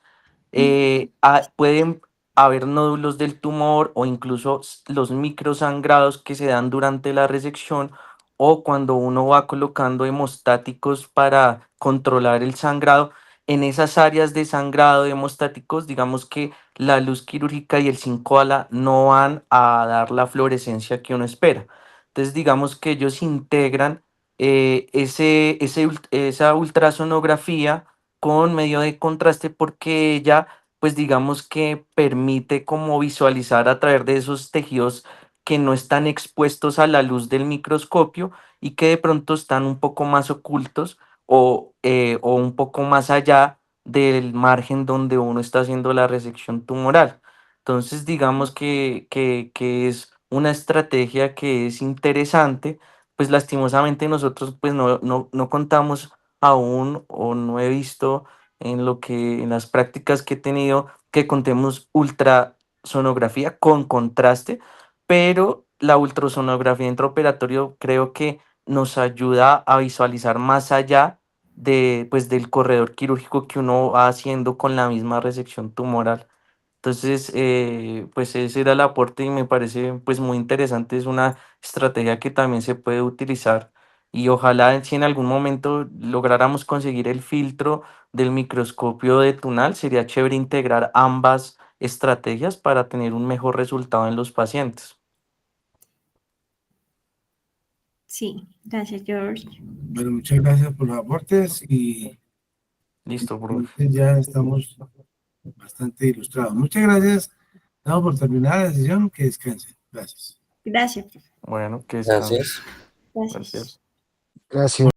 Speaker 6: pueden haber nódulos del tumor o incluso los microsangrados que se dan durante la resección o cuando uno va colocando hemostáticos para controlar el sangrado. En esas áreas de sangrado hemostáticos, digamos que la luz quirúrgica y el 5-ala no van a dar la fluorescencia que uno espera. Entonces, digamos que ellos integran esa ultrasonografía con medio de contraste porque ella, pues digamos que permite como visualizar a través de esos tejidos que no están expuestos a la luz del microscopio y que de pronto están un poco más ocultos o un poco más allá del margen donde uno está haciendo la resección tumoral. Entonces, digamos que es una estrategia que es interesante, pues lastimosamente nosotros pues no contamos aún o no he visto en las prácticas que he tenido que contemos ultrasonografía con contraste, pero la ultrasonografía intraoperatorio creo que nos ayuda a visualizar más allá de, pues, del corredor quirúrgico que uno va haciendo con la misma resección tumoral. Entonces, pues ese era el aporte y me parece pues muy interesante. Es una estrategia que también se puede utilizar y ojalá si en algún momento lográramos conseguir el filtro del microscopio de Tunal, sería chévere integrar ambas estrategias para tener un mejor resultado en los pacientes.
Speaker 2: Sí, gracias, George.
Speaker 1: Bueno, muchas gracias por los aportes y
Speaker 6: Listo, profe.
Speaker 1: ya estamos bastante ilustrados. Muchas gracias. Damos por terminada la sesión. Que descansen. Gracias.
Speaker 2: Gracias, profe.
Speaker 6: Bueno, que descanse.
Speaker 7: Gracias.
Speaker 2: Gracias.
Speaker 6: Gracias.
Speaker 7: Gracias.